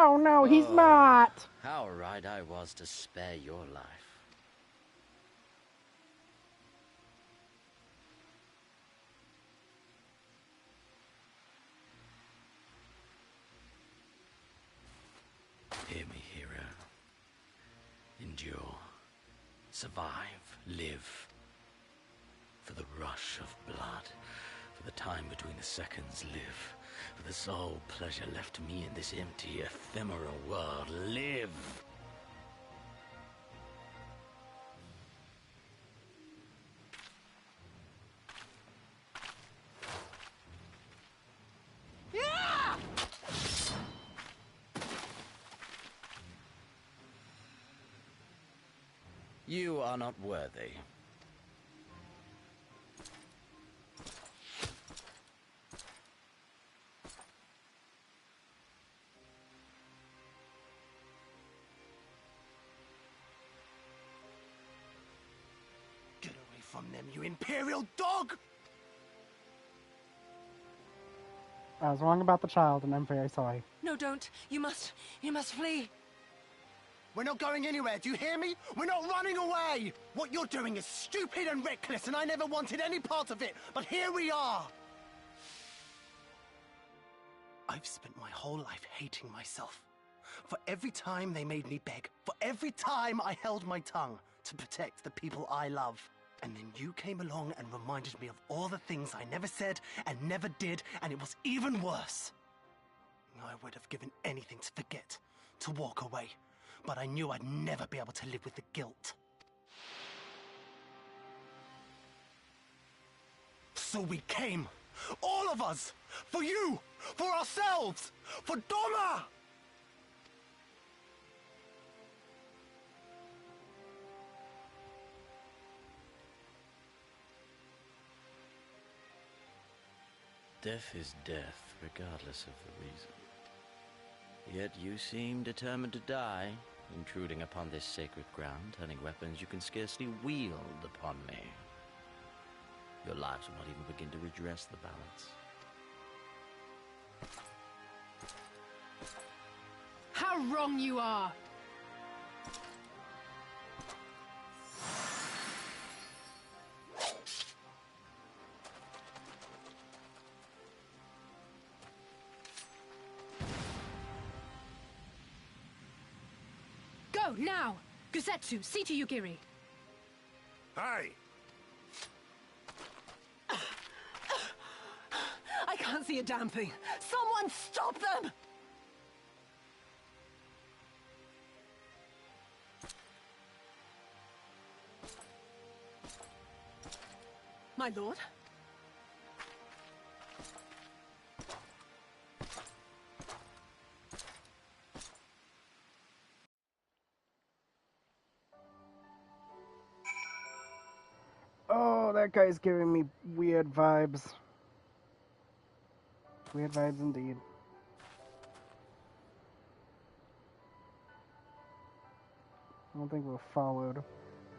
Oh no, he's not! How right I was to spare your life. Hear me, hero. Endure. Survive. Live. For the rush of blood. For the time between the seconds. Live. For the sole pleasure left to me in this empty, ephemeral world. Live! You are not worthy. Get away from them, you Imperial dog! I was wrong about the child, and I'm very sorry. No, don't. You must flee. We're not going anywhere, do you hear me? We're not running away! What you're doing is stupid and reckless, and I never wanted any part of it, but here we are! I've spent my whole life hating myself. For every time they made me beg, for every time I held my tongue to protect the people I love. And then you came along and reminded me of all the things I never said and never did, and it was even worse. I would have given anything to forget, to walk away. But I knew I'd never be able to live with the guilt. So we came, all of us, for you, for ourselves, for Doma! Death is death, regardless of the reason. Yet you seem determined to die, intruding upon this sacred ground, turning weapons you can scarcely wield upon me. Your lives will not even begin to redress the balance. How wrong you are! Go, now! Gusetsu, see to Yugiri. Hey! I can't see a damn thing. Someone stop them! My lord? Oh, that guy's giving me weird vibes. Weird vibes indeed. I don't think we're followed.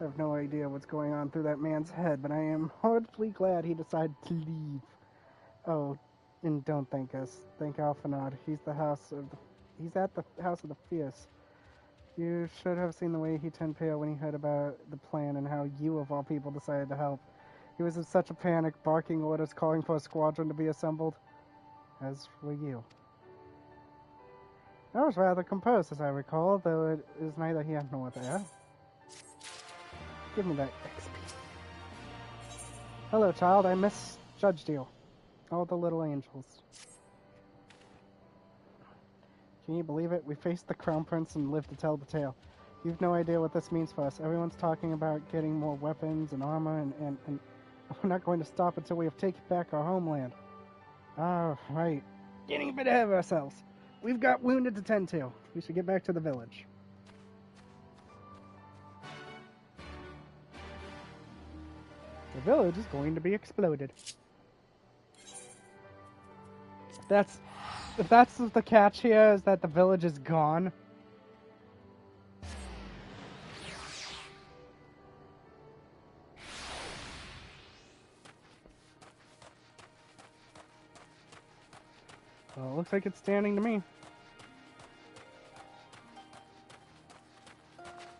I have no idea what's going on through that man's head, but I am heartily glad he decided to leave. Oh, and don't thank us. Thank Alphanod. He's at the House of the Fierce. You should have seen the way he turned pale when he heard about the plan and how you, of all people, decided to help. He was in such a panic, barking orders, calling for a squadron to be assembled. As were you. I was rather composed, as I recall, though it is neither here nor there. Give me that XP. Hello, child. I misjudged you. All the little angels. Can you believe it? We faced the Crown Prince and lived to tell the tale. You've no idea what this means for us. Everyone's talking about getting more weapons and armor, and we're not going to stop until we have taken back our homeland. Ah, right. Getting a bit ahead of ourselves. We've got wounded to tend to. We should get back to the village. The village is going to be exploded. If that's the catch here, is that the village is gone. Well, it looks like it's standing to me.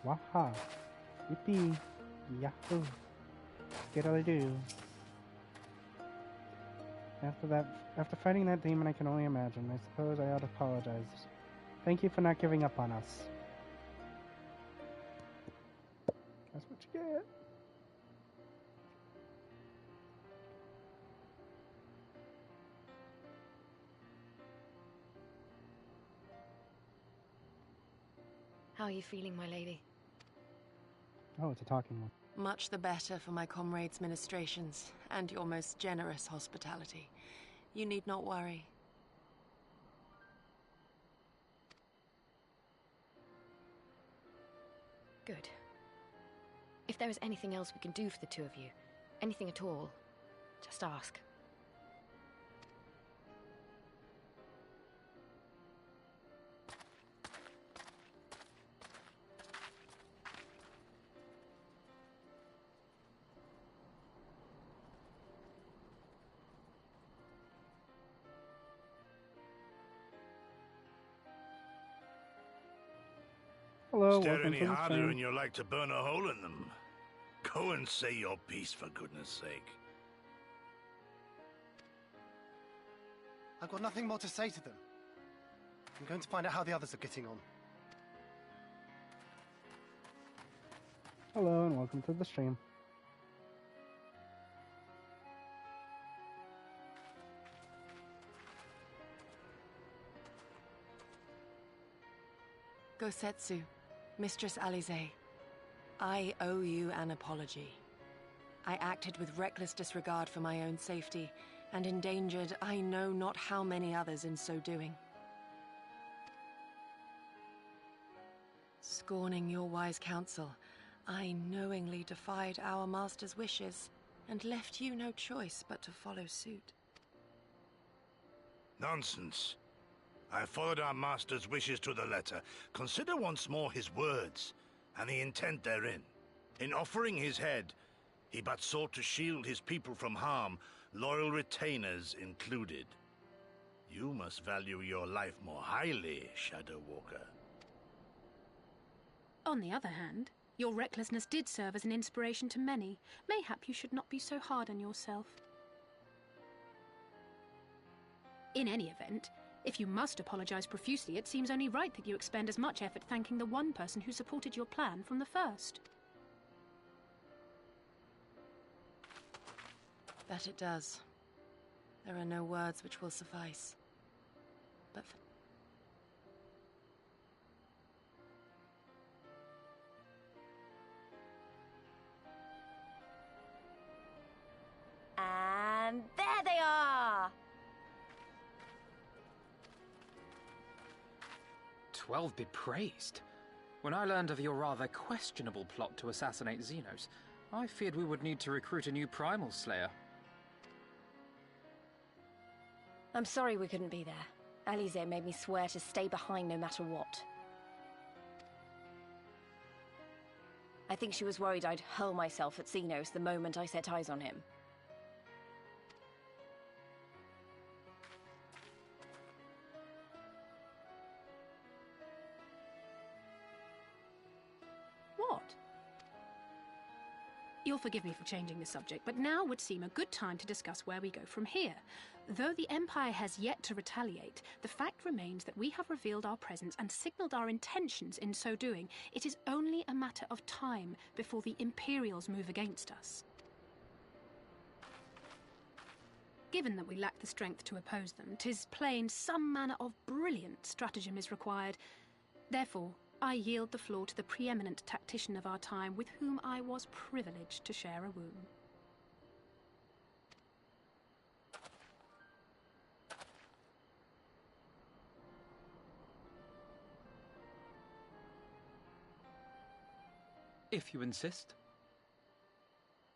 Waha. Yippee. Yahoo. Skiddly-doo. After fighting that demon, I can only imagine. I suppose I ought to apologize. Thank you for not giving up on us. That's what you get. How are you feeling, my lady? Oh, it's a talking one. Much the better for my comrades' ministrations and your most generous hospitality. You need not worry. Good. If there is anything else we can do for the two of you, anything at all, just ask. Hello, Stare welcome any to the harder stream. and you're like to burn a hole in them. Go and say your piece, for goodness sake. I've got nothing more to say to them. I'm going to find out how the others are getting on. Hello, and welcome to the stream. Gosetsu, Mistress Alize, I owe you an apology. I acted with reckless disregard for my own safety, and endangered I know not how many others in so doing. Scorning your wise counsel, I knowingly defied our master's wishes, and left you no choice but to follow suit. Nonsense. I followed our master's wishes to the letter. Consider once more his words, and the intent therein. In offering his head, he but sought to shield his people from harm, loyal retainers included. You must value your life more highly, Shadow Walker. On the other hand, your recklessness did serve as an inspiration to many. Mayhap you should not be so hard on yourself. In any event, if you must apologize profusely, it seems only right that you expend as much effort thanking the one person who supported your plan from the first. That it does. There are no words which will suffice. But And there they are! 12 be praised. When I learned of your rather questionable plot to assassinate Xenos, I feared we would need to recruit a new primal slayer. I'm sorry we couldn't be there. Alize made me swear to stay behind no matter what. I think she was worried I'd hurl myself at Xenos the moment I set eyes on him. What? You'll forgive me for changing the subject, but now would seem a good time to discuss where we go from here. Though the Empire has yet to retaliate, the fact remains that we have revealed our presence and signaled our intentions in so doing. It is only a matter of time before the Imperials move against us. Given that we lack the strength to oppose them, 'tis plain some manner of brilliant stratagem is required. Therefore, I yield the floor to the preeminent tactician of our time, with whom I was privileged to share a womb. If you insist.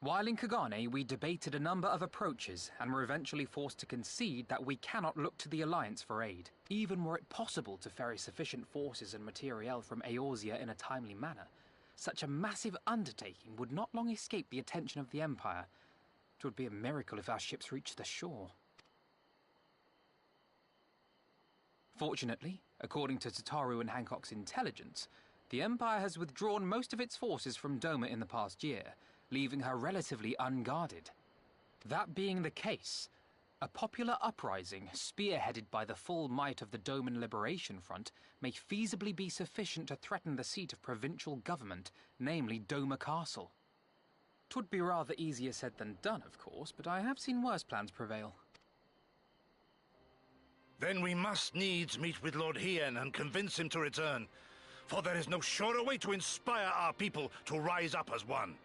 While in Kagane, we debated a number of approaches and were eventually forced to concede that we cannot look to the Alliance for aid, even were it possible to ferry sufficient forces and materiel from Eorzea in a timely manner. Such a massive undertaking would not long escape the attention of the Empire. It would be a miracle if our ships reached the shore. Fortunately, according to Tataru and Hancock's intelligence, the The Empire has withdrawn most of its forces from Doma in the past year, leaving her relatively unguarded. That being the case, a popular uprising, spearheaded by the full might of the Doman Liberation Front, may feasibly be sufficient to threaten the seat of provincial government, namely Doma Castle. 'Twould be rather easier said than done, of course, but I have seen worse plans prevail. Then we must needs meet with Lord Hien and convince him to return, for there is no surer way to inspire our people to rise up as one.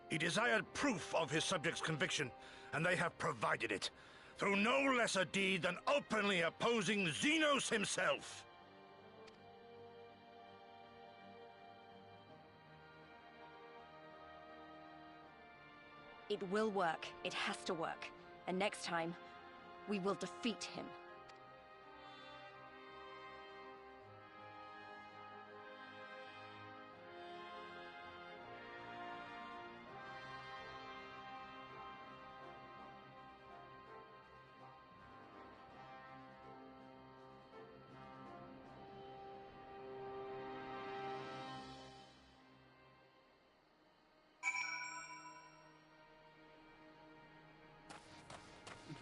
He desired proof of his subjects' conviction, and they have provided it, through no less a deed than openly opposing Xenos himself. It will work. It has to work. And next time, we will defeat him.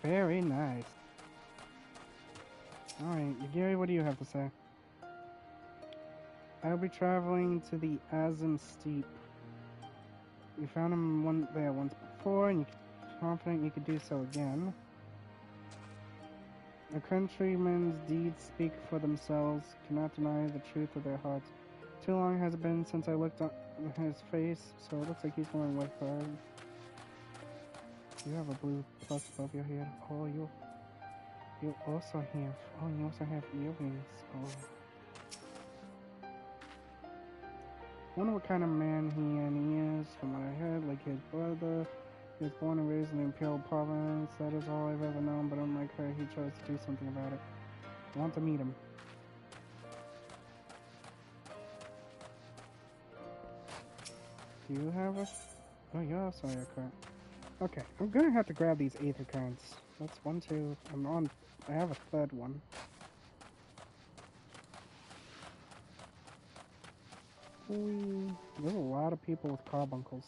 Very nice. Alright, Gary, what do you have to say? I'll be traveling to the Azim Steep. You found him there once before, and you're confident you could do so again. A countryman's deeds speak for themselves, cannot deny the truth of their hearts. Too long has it been since I looked on his face, so it looks like he's going to work hard. You have a blue plus above your head. Oh, you also have earrings. Oh. Wonder what kind of man he is. From what I heard, like his brother. He was born and raised in the Imperial Province. That is all I've ever known, but unlike her, he chose to do something about it. I want to meet him. Do you have a... Oh, you also have a card. Okay, I'm gonna have to grab these Aether cards. That's 1, 2. I have a third one. Ooh, there's a lot of people with carbuncles.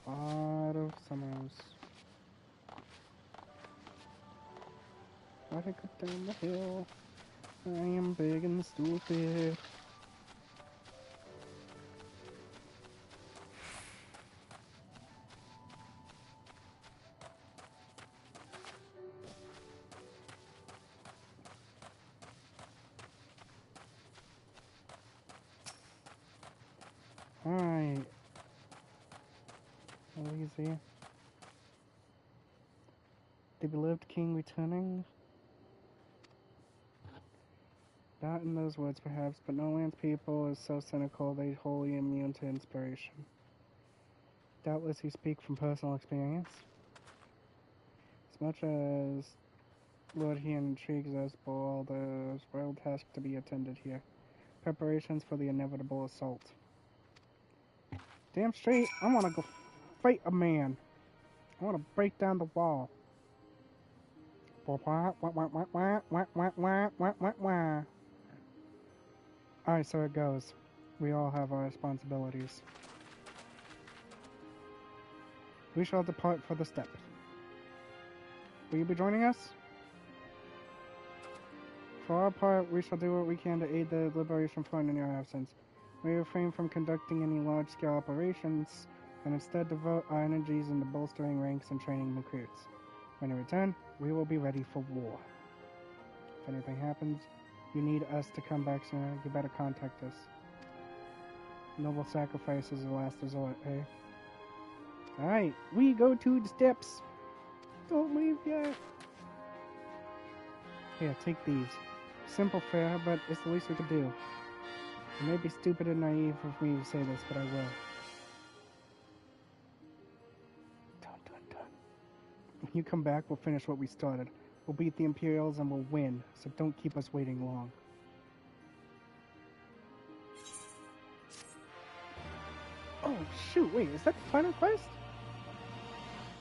A lot of summers. I think up down the hill. I am big and stupid. Alright. Easy. The beloved king returning? Not in those words, perhaps, but no land's people is so cynical they wholly immune to inspiration. Doubtless you speak from personal experience. As much as Lord Hien intrigues us, Ball, there's royal task to be attended here. Preparations for the inevitable assault. Damn straight, I want to go fight a man. I want to break down the wall. Alright, so it goes. We all have our responsibilities. We shall depart for the steppe. Will you be joining us? For our part, we shall do what we can to aid the Liberation Front in your absence. We refrain from conducting any large-scale operations, and instead devote our energies into bolstering ranks and training recruits. When you return, we will be ready for war. If anything happens, you need us to come back sooner, you better contact us. Noble sacrifice is the last resort, eh? Alright, we go to the steps. Don't leave yet. Here, take these. Simple fare, but it's the least we could do. It may be stupid and naive of me to say this, but I will. Dun, dun, dun. When you come back, we'll finish what we started. We'll beat the Imperials and we'll win, so don't keep us waiting long. Oh, shoot, wait, is that the final quest?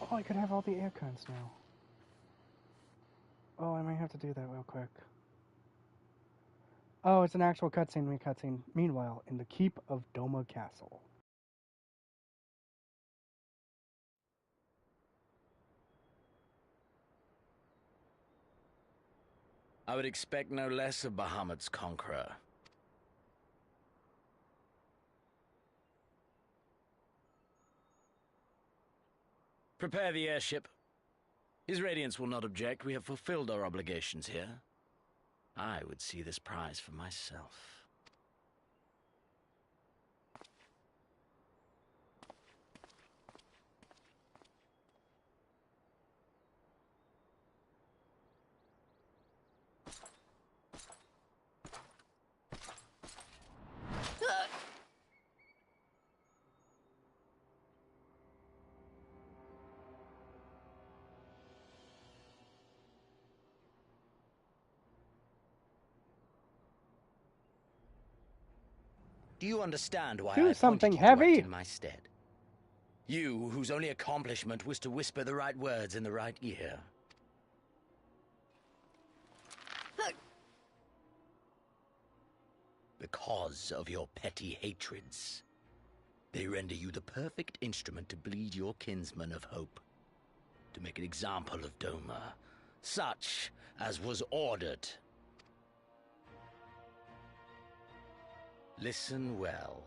Oh, I could have all the air currents now. Oh, I might have to do that real quick. Oh, it's an actual cutscene. Meanwhile, in the keep of Doma Castle. I would expect no less of Bahamut's conqueror. Prepare the airship. His Radiance will not object. We have fulfilled our obligations here. I would see this prize for myself. Do you understand why I Do appointed something you to heavy. act in my stead? You, whose only accomplishment was to whisper the right words in the right ear. Because of your petty hatreds, they render you the perfect instrument to bleed your kinsman of hope, to make an example of Doma, such as was ordered. Listen well.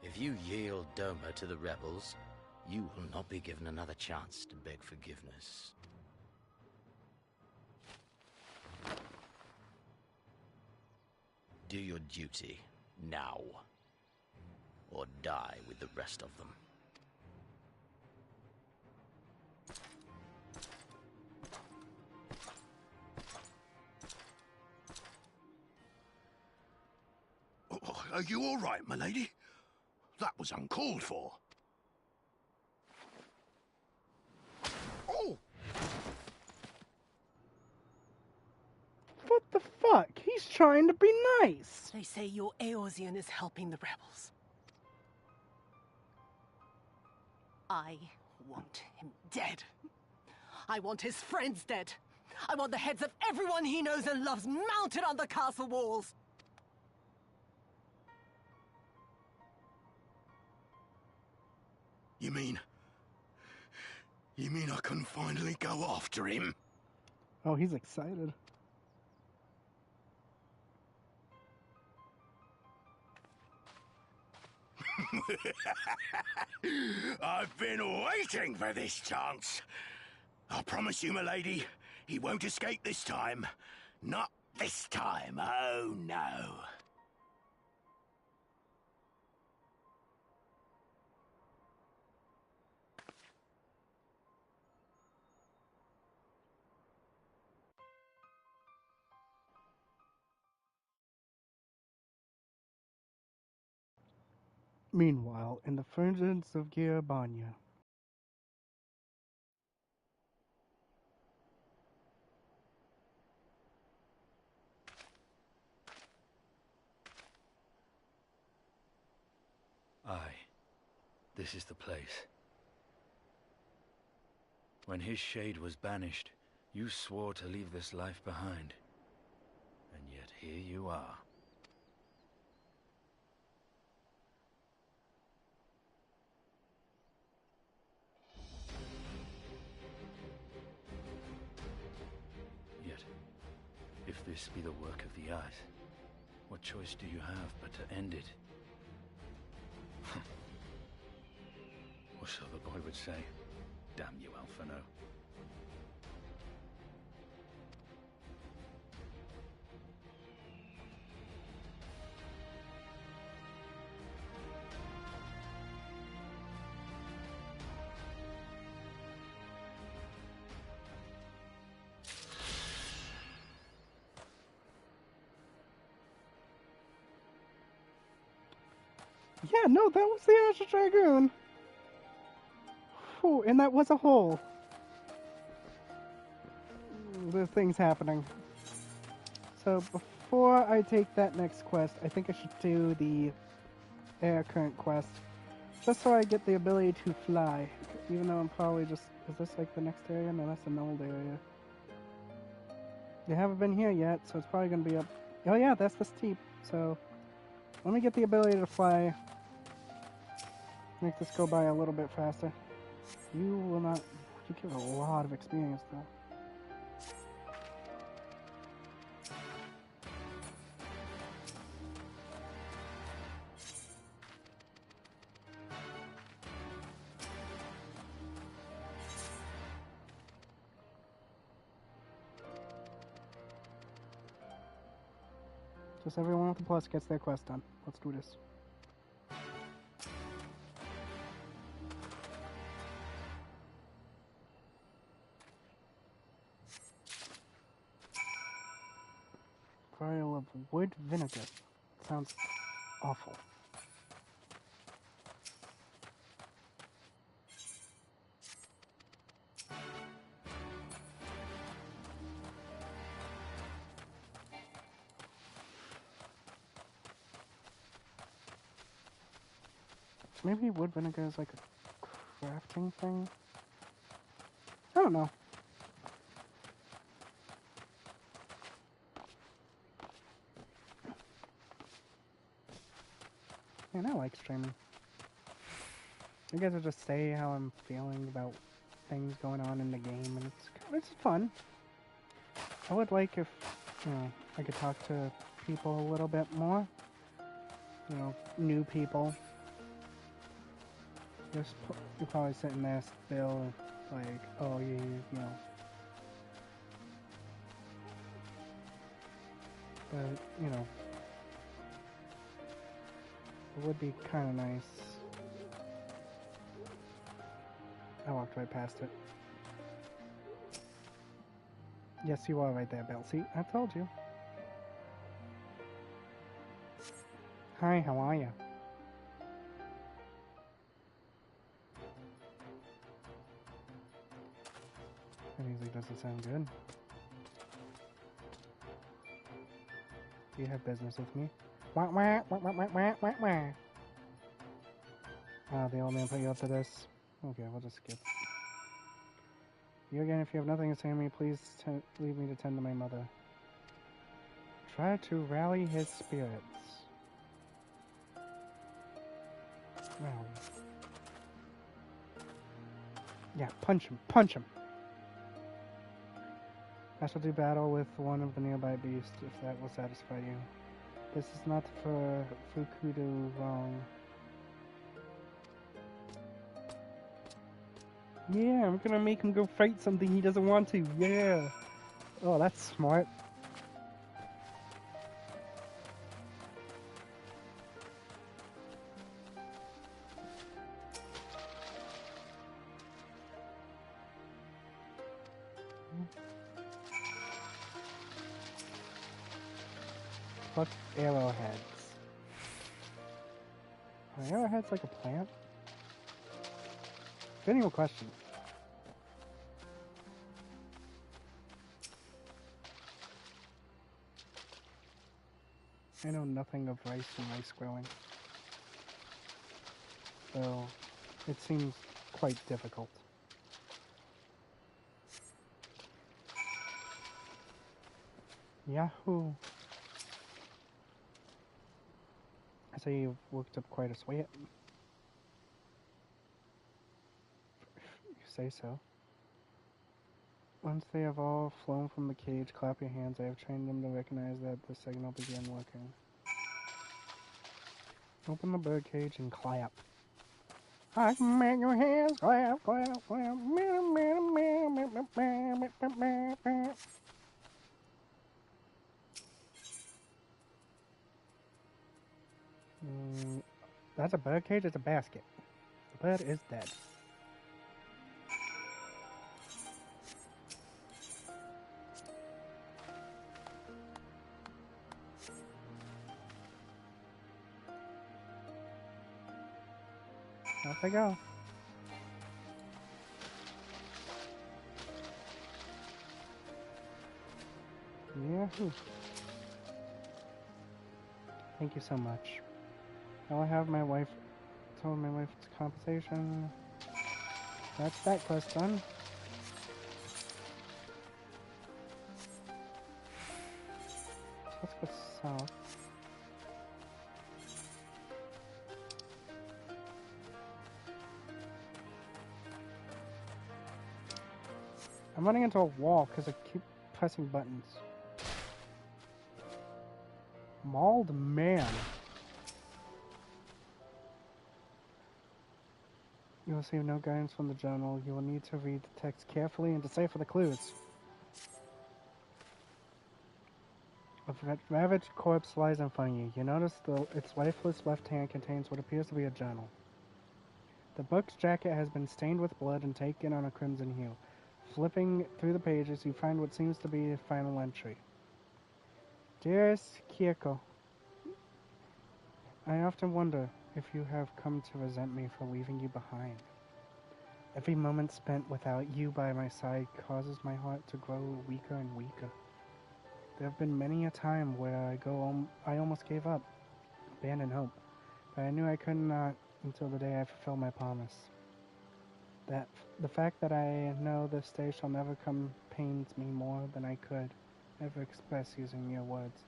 If you yield Doma to the rebels, you will not be given another chance to beg forgiveness. Do your duty, now. Or die with the rest of them. Are you all right, my lady? That was uncalled for. Oh! What the fuck? He's trying to be nice. They say your Eorzean is helping the rebels. I want him dead. I want his friends dead. I want the heads of everyone he knows and loves mounted on the castle walls. You mean I can finally go after him? Oh, he's excited. I've been waiting for this chance. I promise you, my lady, he won't escape this time. Not this time, oh no. Meanwhile, in the furnace of Girabanya. Aye, this is the place. When his shade was banished, you swore to leave this life behind. And yet here you are. Yet, if this be the work of the eyes, what choice do you have but to end it? Or so the boy would say. Damn you, Alphino. Yeah, no, that was the Azure Dragoon. Whew, and that was a hole. There's things happening. So before I take that next quest, I think I should do the air current quest. Just so I get the ability to fly. Even though I'm probably just... Is this like the next area? No, that's an old area. They haven't been here yet, so it's probably going to be up. Oh yeah, that's the steep. So let me get the ability to fly. Make this go by a little bit faster. You will not. You give a lot of experience though. Just everyone with the plus gets their quest done. Let's do this. Vial of wood vinegar. Sounds awful. Maybe wood vinegar is like a crafting thing? I don't know. Man, I like streaming. I get to just say how I'm feeling about things going on in the game, and it's fun. I would like if, you know, I could talk to people a little bit more. You know, new people. You're probably sitting there still, like, oh, you know. But, you know, it would be kind of nice. I walked right past it. Yes, you are right there, Bill. See, I told you. Hi, how are you? That music doesn't sound good. Do you have business with me? Wah, wah, wah, wah, wah, wah, wah, wah. Ah, the old man put you up to this. Okay, we'll just skip. You again, if you have nothing to say to me, please leave me to tend to my mother. Try to rally his spirits. Rally. Yeah, punch him, punch him! I shall do battle with one of the nearby beasts, if that will satisfy you. This is not for Fukudo wrong. Yeah, I'm gonna make him go fight something he doesn't want to. Yeah! Oh, that's smart. Pluck arrowheads. Are arrowheads like a plant? Genuine question. I know nothing of rice and rice growing. So, it seems quite difficult. Yahoo! I say you've worked up quite a sweat. You say so. Once they have all flown from the cage, clap your hands. I have trained them to recognize that the signal began working. Open the bird cage and clap. I can make your hands clap, clap, clap. That's a bird cage, it's a basket. The bird is dead. Off they go. Yahoo! Thank you so much. I will have my wife. Told my wife it's compensation. That's that quest done. let's go south. I'm running into a wall because I keep pressing buttons. Mauled man. You will receive no guidance from the journal. You will need to read the text carefully and decipher the clues. A ravaged corpse lies in front of you. You notice its lifeless left hand contains what appears to be a journal. The book's jacket has been stained with blood and taken on a crimson hue. Flipping through the pages, you find what seems to be a final entry. Dearest Kyoko, I often wonder if you have come to resent me for leaving you behind. Every moment spent without you by my side causes my heart to grow weaker and weaker. There have been many a time where I almost gave up, abandoned hope, but I knew I could not until the day I fulfilled my promise. The fact that I know this day shall never come pains me more than I could ever express using your words.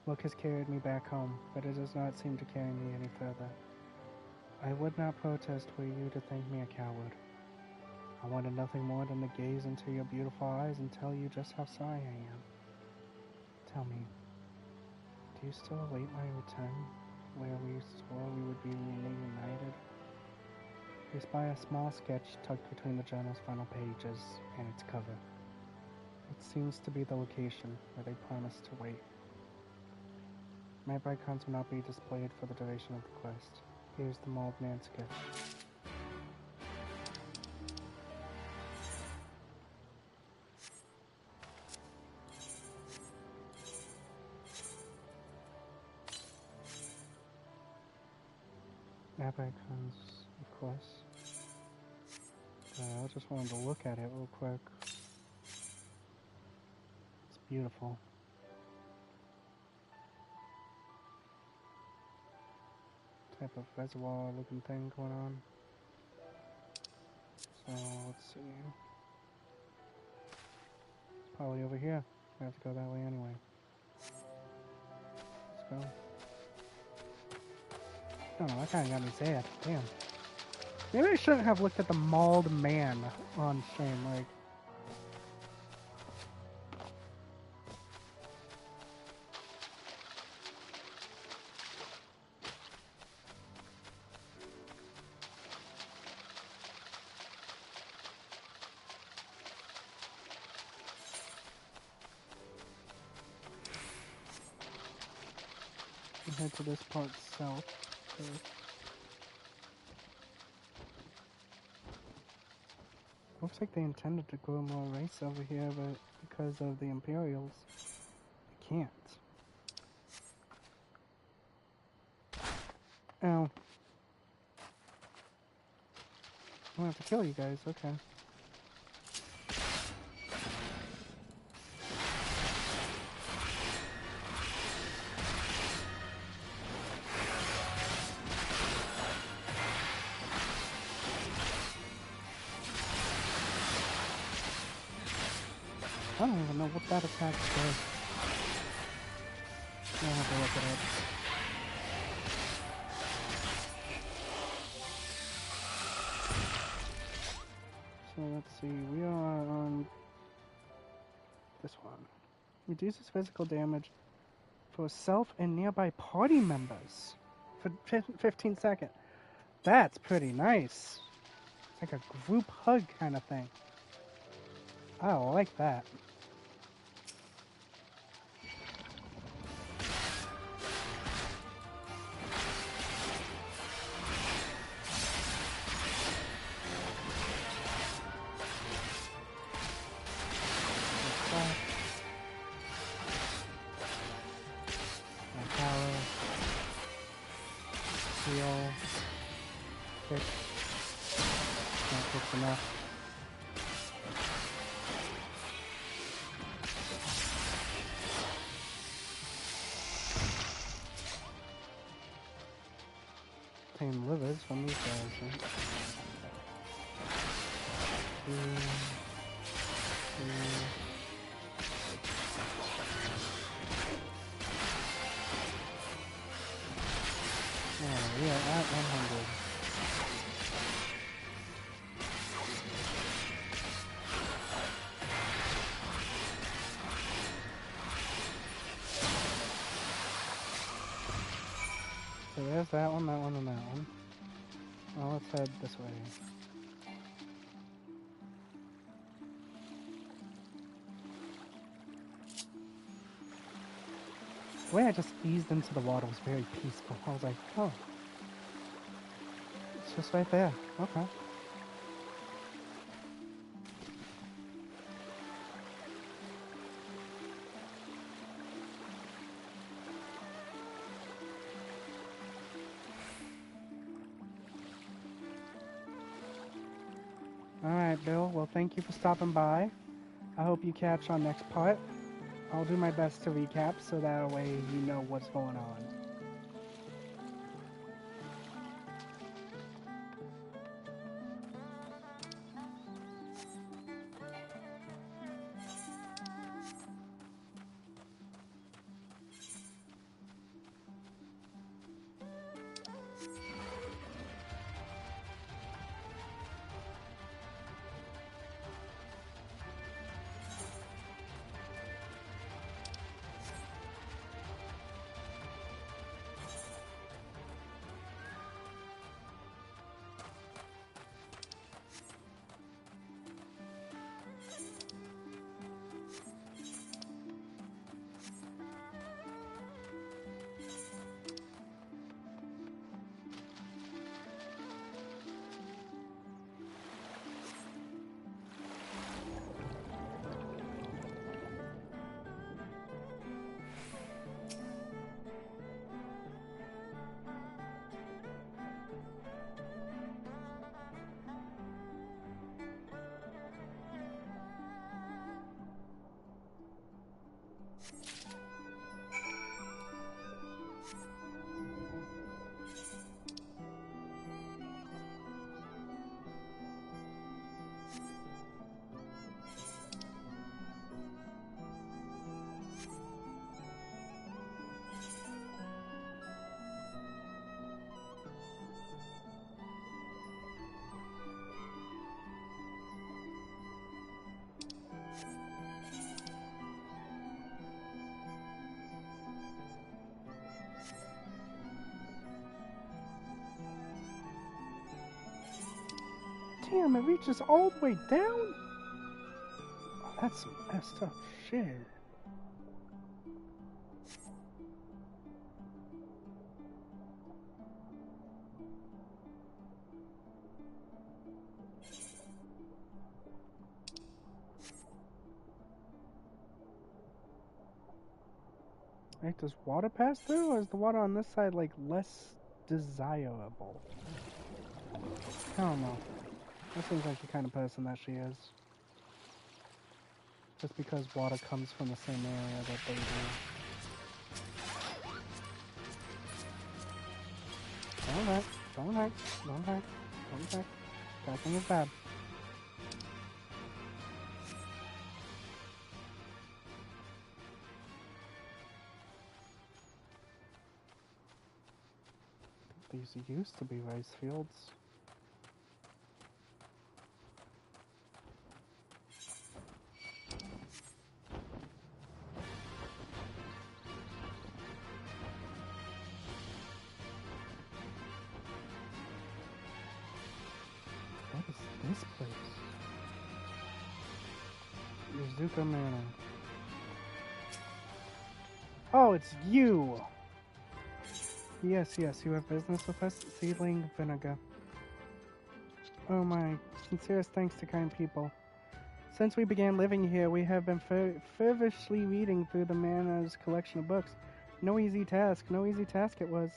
Luck has carried me back home, but it does not seem to carry me any further. I would not protest were you to think me a coward. I wanted nothing more than to gaze into your beautiful eyes and tell you just how sorry I am. Tell me, do you still await my return, where we swore we would be reunited? You spy a small sketch tucked between the journal's final pages and its cover. It seems to be the location where they promised to wait. Map icons will not be displayed for the duration of the quest. Here's the Mauled Man sketch. Map icons, of course. I just wanted to look at it real quick. It's beautiful. Type of reservoir looking thing going on. So let's see. It's probably over here. I have to go that way anyway. Let's go. Oh, that kind of got me sad. Damn. Maybe I shouldn't have looked at the Mauled Man on stream. Like, we'll head to this part south first. Looks like they intended to grow more rice over here, but because of the Imperials, they can't. Ow. I'm gonna have to kill you guys, okay. I don't even know what that attack does. I'll have to look it up. So let's see, we are on this one. Reduces physical damage for self and nearby party members for 15 seconds. That's pretty nice. It's like a group hug kind of thing. I like that. Livers from these guys. there's that one, and that one. Well, let's head this way. The way I just eased into the water was very peaceful. I was like, oh. It's just right there. Okay. Alright, Bill. Well, thank you for stopping by. I hope you catch on next part. I'll do my best to recap so that way you know what's going on. Damn, it reaches all the way down? Oh, that's some messed up shit. Wait, does water pass through, or is the water on this side, like, less desirable? I don't know. That seems like the kind of person that she is. Just because water comes from the same area that they do. Don't hurt. Don't hurt. Don't hurt. Don't hurt. That thing is bad. These used to be rice fields. What is this place? Yuzuka Manor. Oh, it's you! Yes, you have business with us, Seedling Vinegar. Oh my, sincerest thanks to kind people. Since we began living here, we have been feverishly reading through the manor's collection of books. No easy task it was.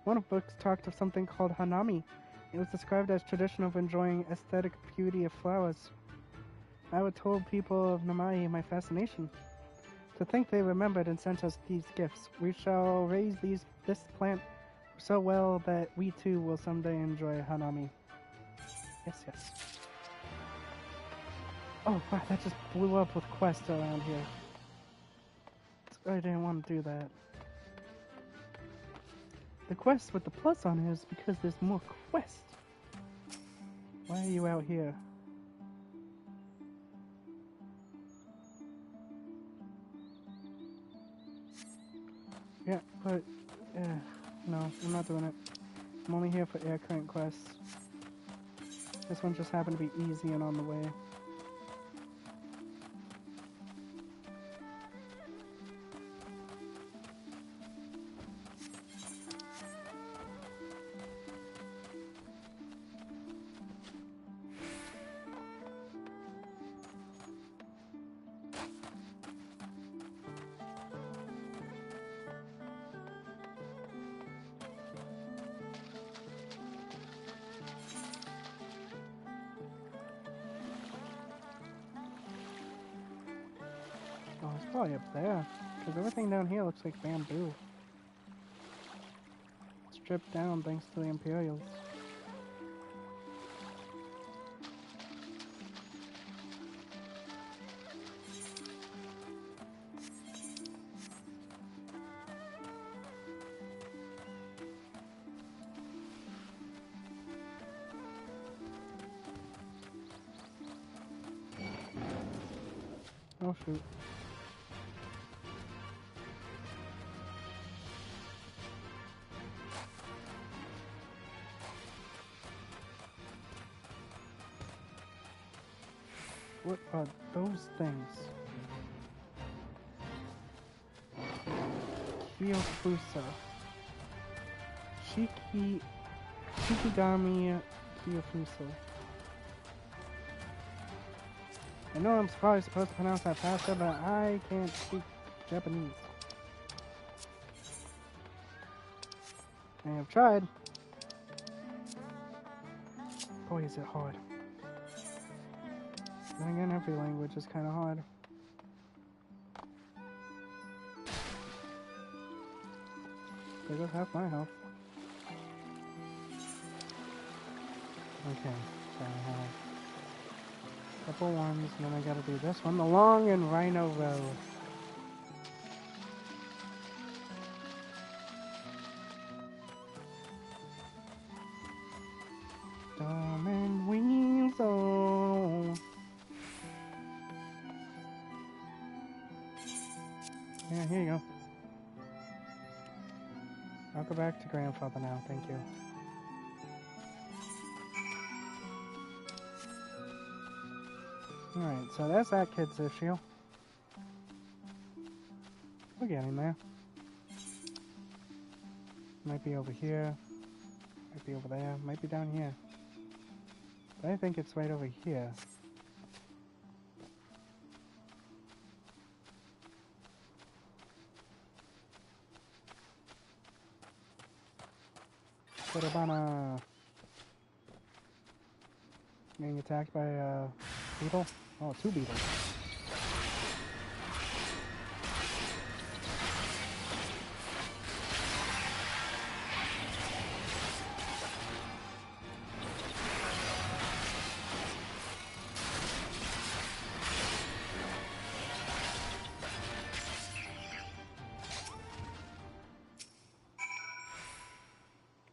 One of the books talked of something called Hanami. It was described as tradition of enjoying aesthetic beauty of flowers. I would told people of Namai my fascination. To think they remembered and sent us these gifts. We shall raise this plant so well that we too will someday enjoy Hanami. Yes. Oh wow, that just blew up with quests around here. I didn't want to do that. The quest with the plus on it is because there's more quests. Why are you out here? Yeah, but No, I'm not doing it. I'm only here for air current quests. This one just happened to be easy and on the way. Oh, it's probably up there. Because everything down here looks like bamboo. Stripped down thanks to the Imperials. Oh shoot. What are those things? Kyofusa. Shikigami Kyofusa. I know I'm probably supposed to pronounce that faster, but I can't speak Japanese. I have tried. Boy, is it hard. Then again, every language is kind of hard. They just have my health. Okay, so I have a couple ones, and then I gotta do this one, the Long and Rhino Road. Storm and Weasel. Yeah, here you go. I'll go back to grandfather now, thank you. Alright, so that's that kid's issue. We're getting there. Might be over here. Might be over there. Might be down here. But I think it's right over here. Kurabana. Getting attacked by a beetle? Oh, two beetles.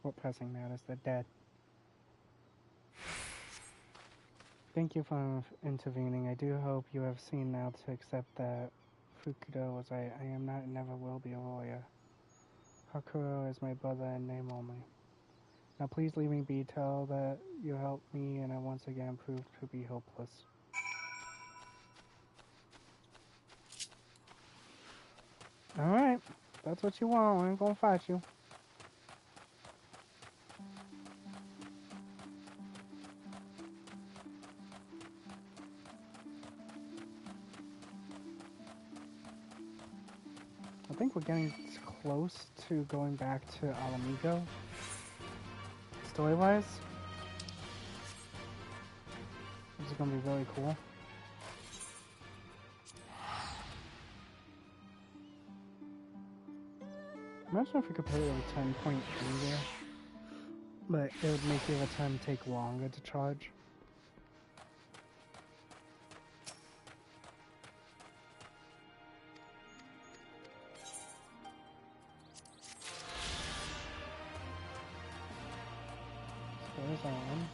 What pressing matters, they're dead. Thank you for intervening. I do hope you have seen now to accept that Fukudo was right. I am not and never will be a lawyer. Hakuro is my brother in name only. Now please leave me be. Tell that you helped me and I once again proved to be hopeless. Alright, that's what you want. I ain't gonna fight you. I think we're getting close to going back to Alamigo, story-wise. This is gonna be really cool. Imagine if we could put it like 10.3 there, but it would make the other time take longer to charge. There's that one.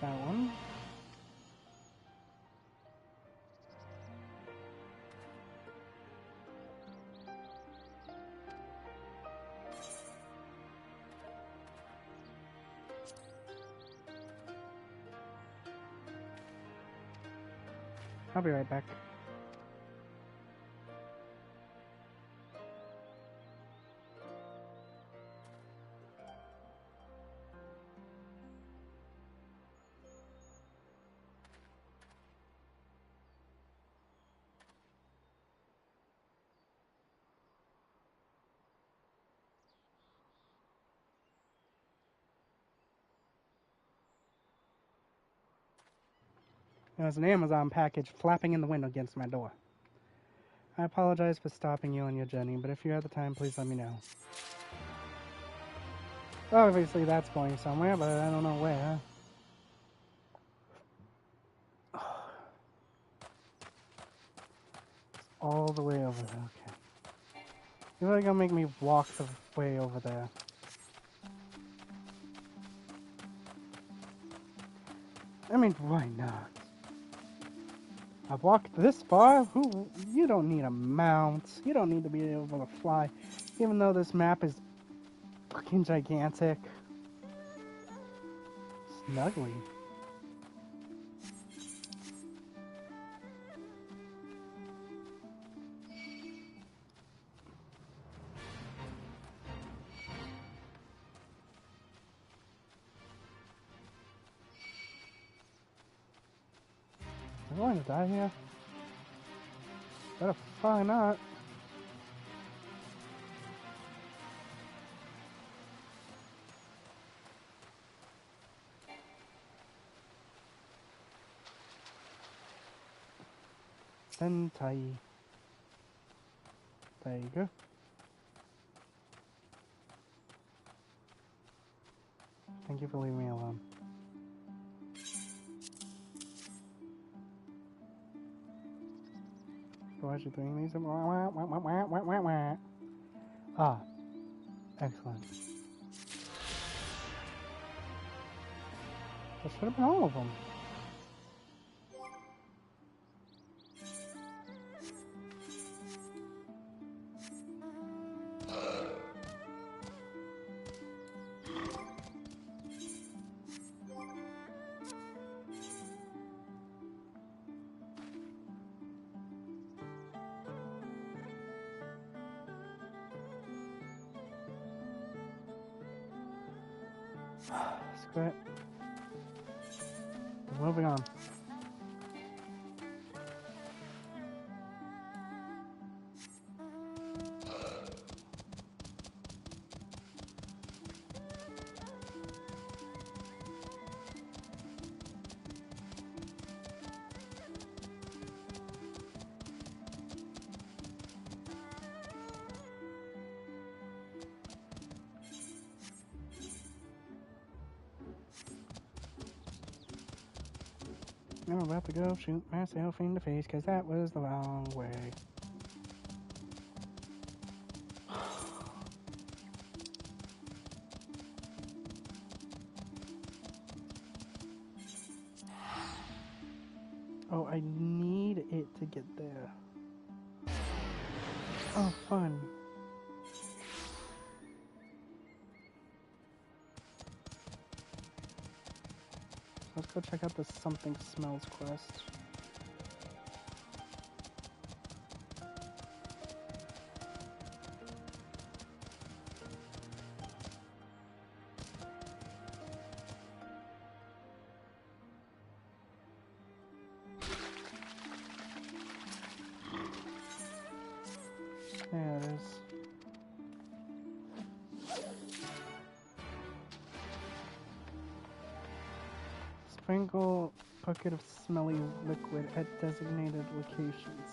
that one. I'll be right back. There was an Amazon package flapping in the wind against my door. I apologize for stopping you on your journey, but if you have the time, please let me know. Obviously that's going somewhere, but I don't know where. It's all the way over there, okay. You're really gonna make me walk the way over there. I mean, why not? I've walked this far. You don't need a mount. You don't need to be able to fly. Even though this map is fucking gigantic. Snuggly. Am I going to die here? Better probably not. Sentai. There you go. Thank you for leaving me alone. Why is she doing these? Ah, excellent. That should have been all of them. Screw it. Moving on. I'm about to go shoot myself in the face because that was the wrong way. Oh, I need it to get there. Oh, fun. Let's go check out the Something Smells quest. There it is. Sprinkle a bucket of smelly liquid at designated locations.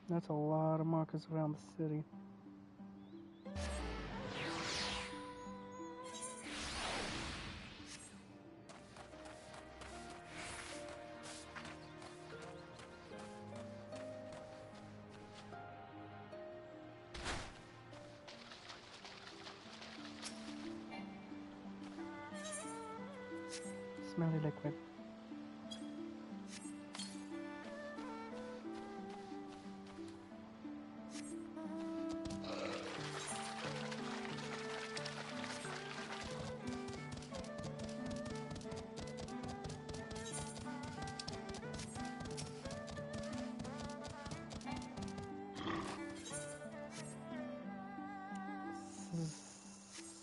That's a lot of markers around the city. Smelly liquid.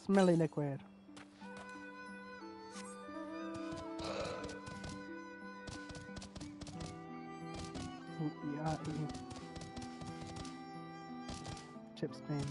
Smelly liquid. Yeah, chip stain.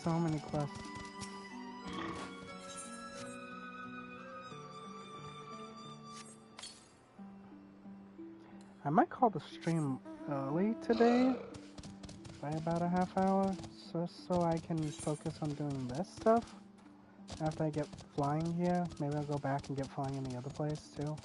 So many quests. I might call the stream early today by about a half hour, so I can focus on doing this stuff. After I get flying here, maybe I'll go back and get flying in the other place too.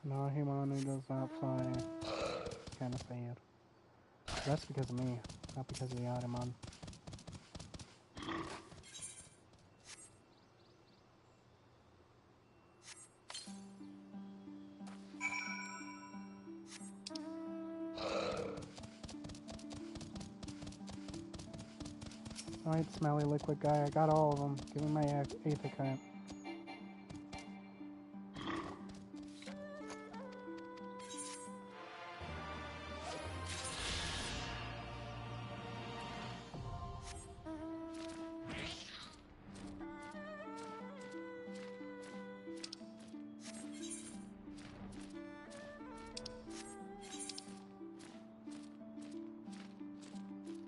No, Himanu does not fly. Kind of sad. That's because of me, not because of the Ottoman. Alright, smelly liquid guy, I got all of them. Give me my aether current.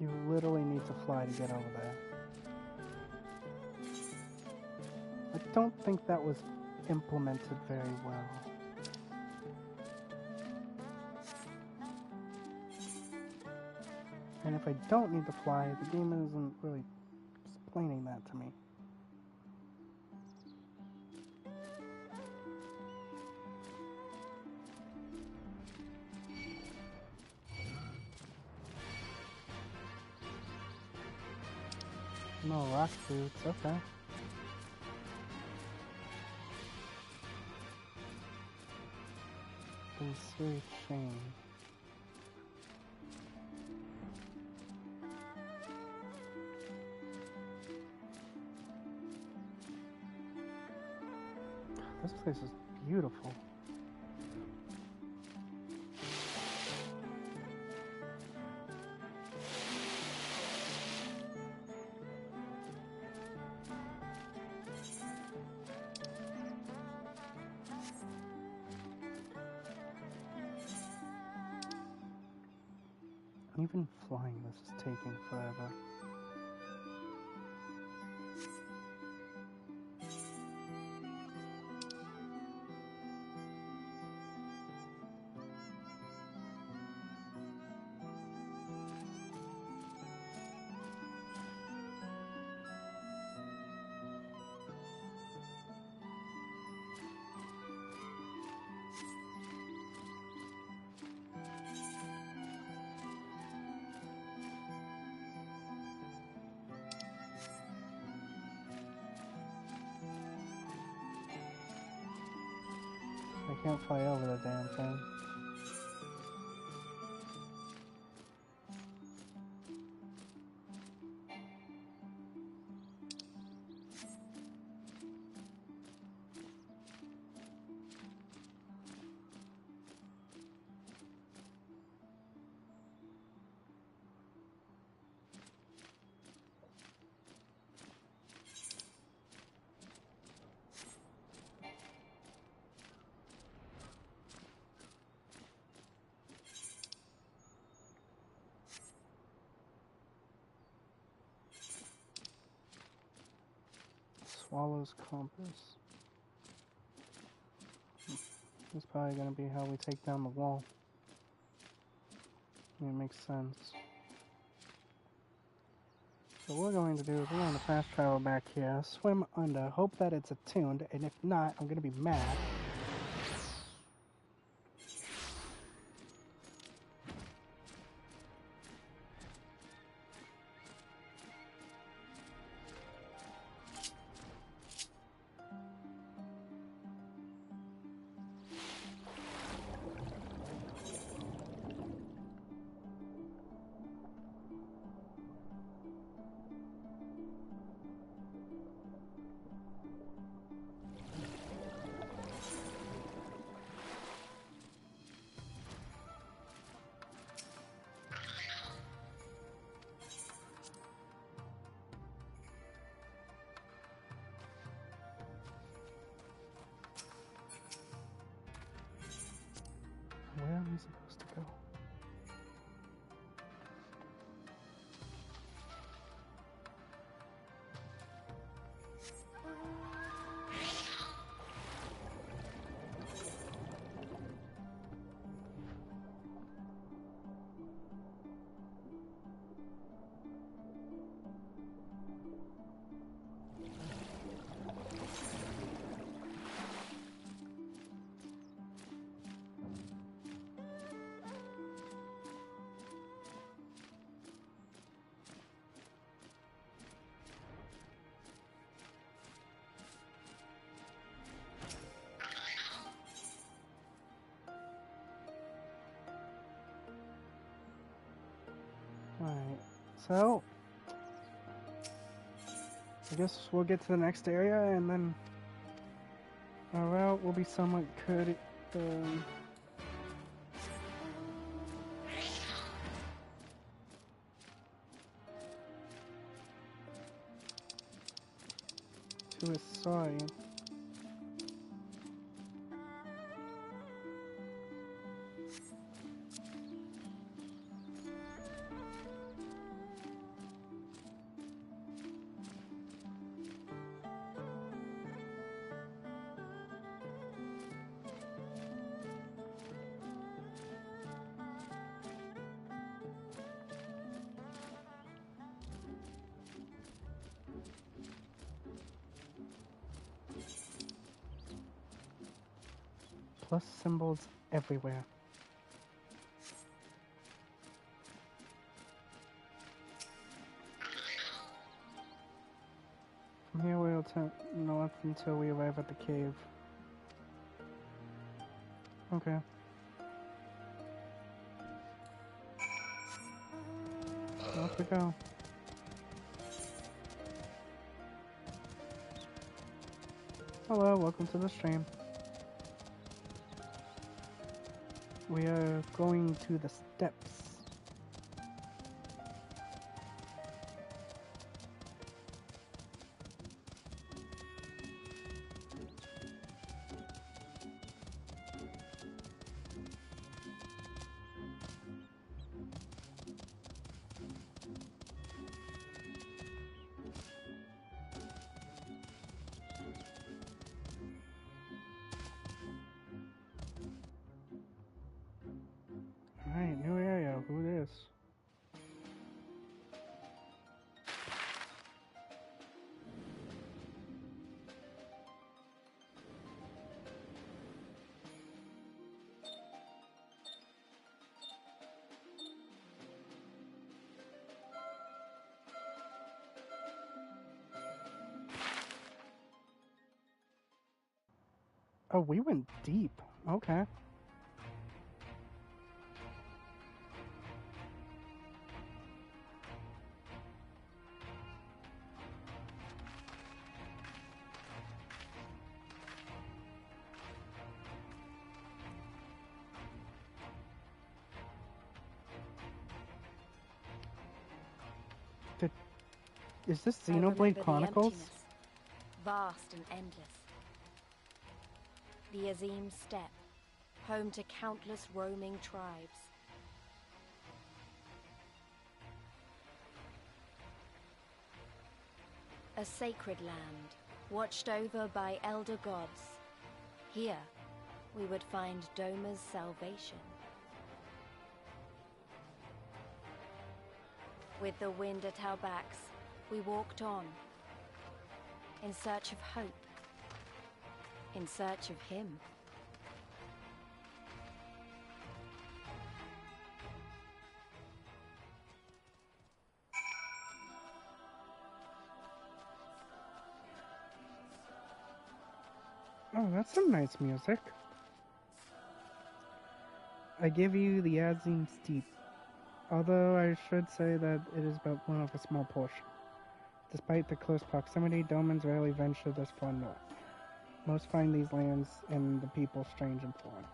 You literally need to fly to get over there. I don't think that was implemented very well. And if I don't need to fly, the game isn't really explaining that to me. No rock boots, okay. It's very shame. This place is beautiful. Even flying this is taking forever. I can't fly over the damn thing. Swallow's compass. That's probably gonna be how we take down the wall. It makes sense. So what we're going to do is we're going to fast travel back here, swim under, hope that it's attuned, and if not, I'm gonna be mad. Where am I supposed to go? Alright, so I guess we'll get to the next area and then our route will be somewhat good. To a sorry. Plus symbols everywhere. From here we'll turn north until we arrive at the cave. Okay. Off we go. Hello, welcome to the stream. We are going to the steps. Alright, new area. Who this? Oh, we went deep. Okay. Is this Xenoblade Chronicles? Vast and endless. The Azim Steppe, home to countless roaming tribes. A sacred land, watched over by elder gods. Here, we would find Doma's salvation. With the wind at our backs, we walked on, in search of hope, in search of him. Oh, that's some nice music. I give you the Azim Steep, although I should say that it is but one of a small portion. Despite the close proximity, Domans rarely venture this far north. Most find these lands and the people strange and foreign.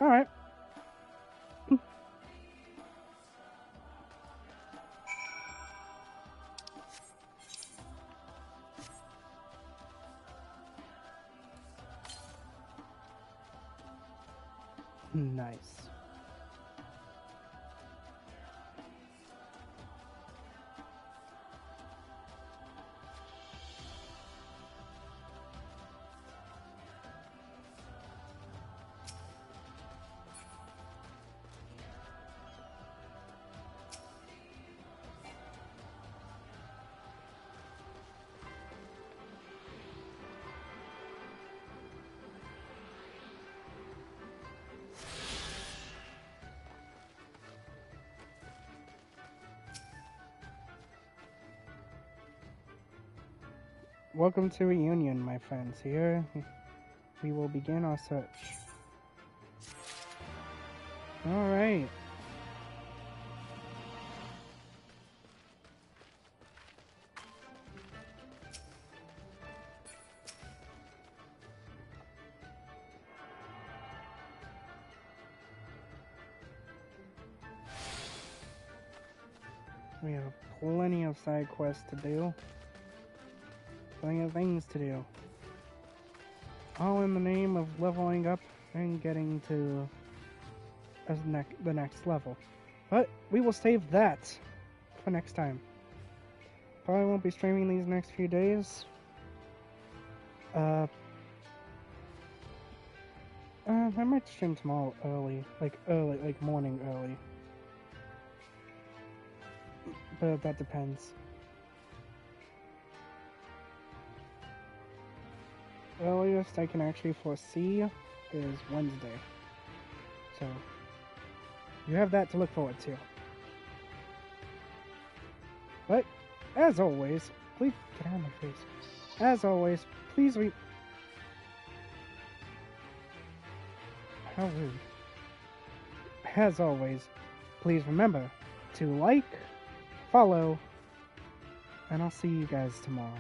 Alright. Nice. Welcome to Reunion, my friends. Here, we will begin our search. Alright. We have plenty of side quests to do. Plenty of things to do. All in the name of leveling up and getting to the next level. But we will save that for next time. Probably won't be streaming these next few days. I might stream tomorrow early, like morning early. But that depends. Earliest I can actually foresee is Wednesday. So, you have that to look forward to. But, as always, please get out of my face. As always, please How rude. As always, please remember to like, follow, and I'll see you guys tomorrow.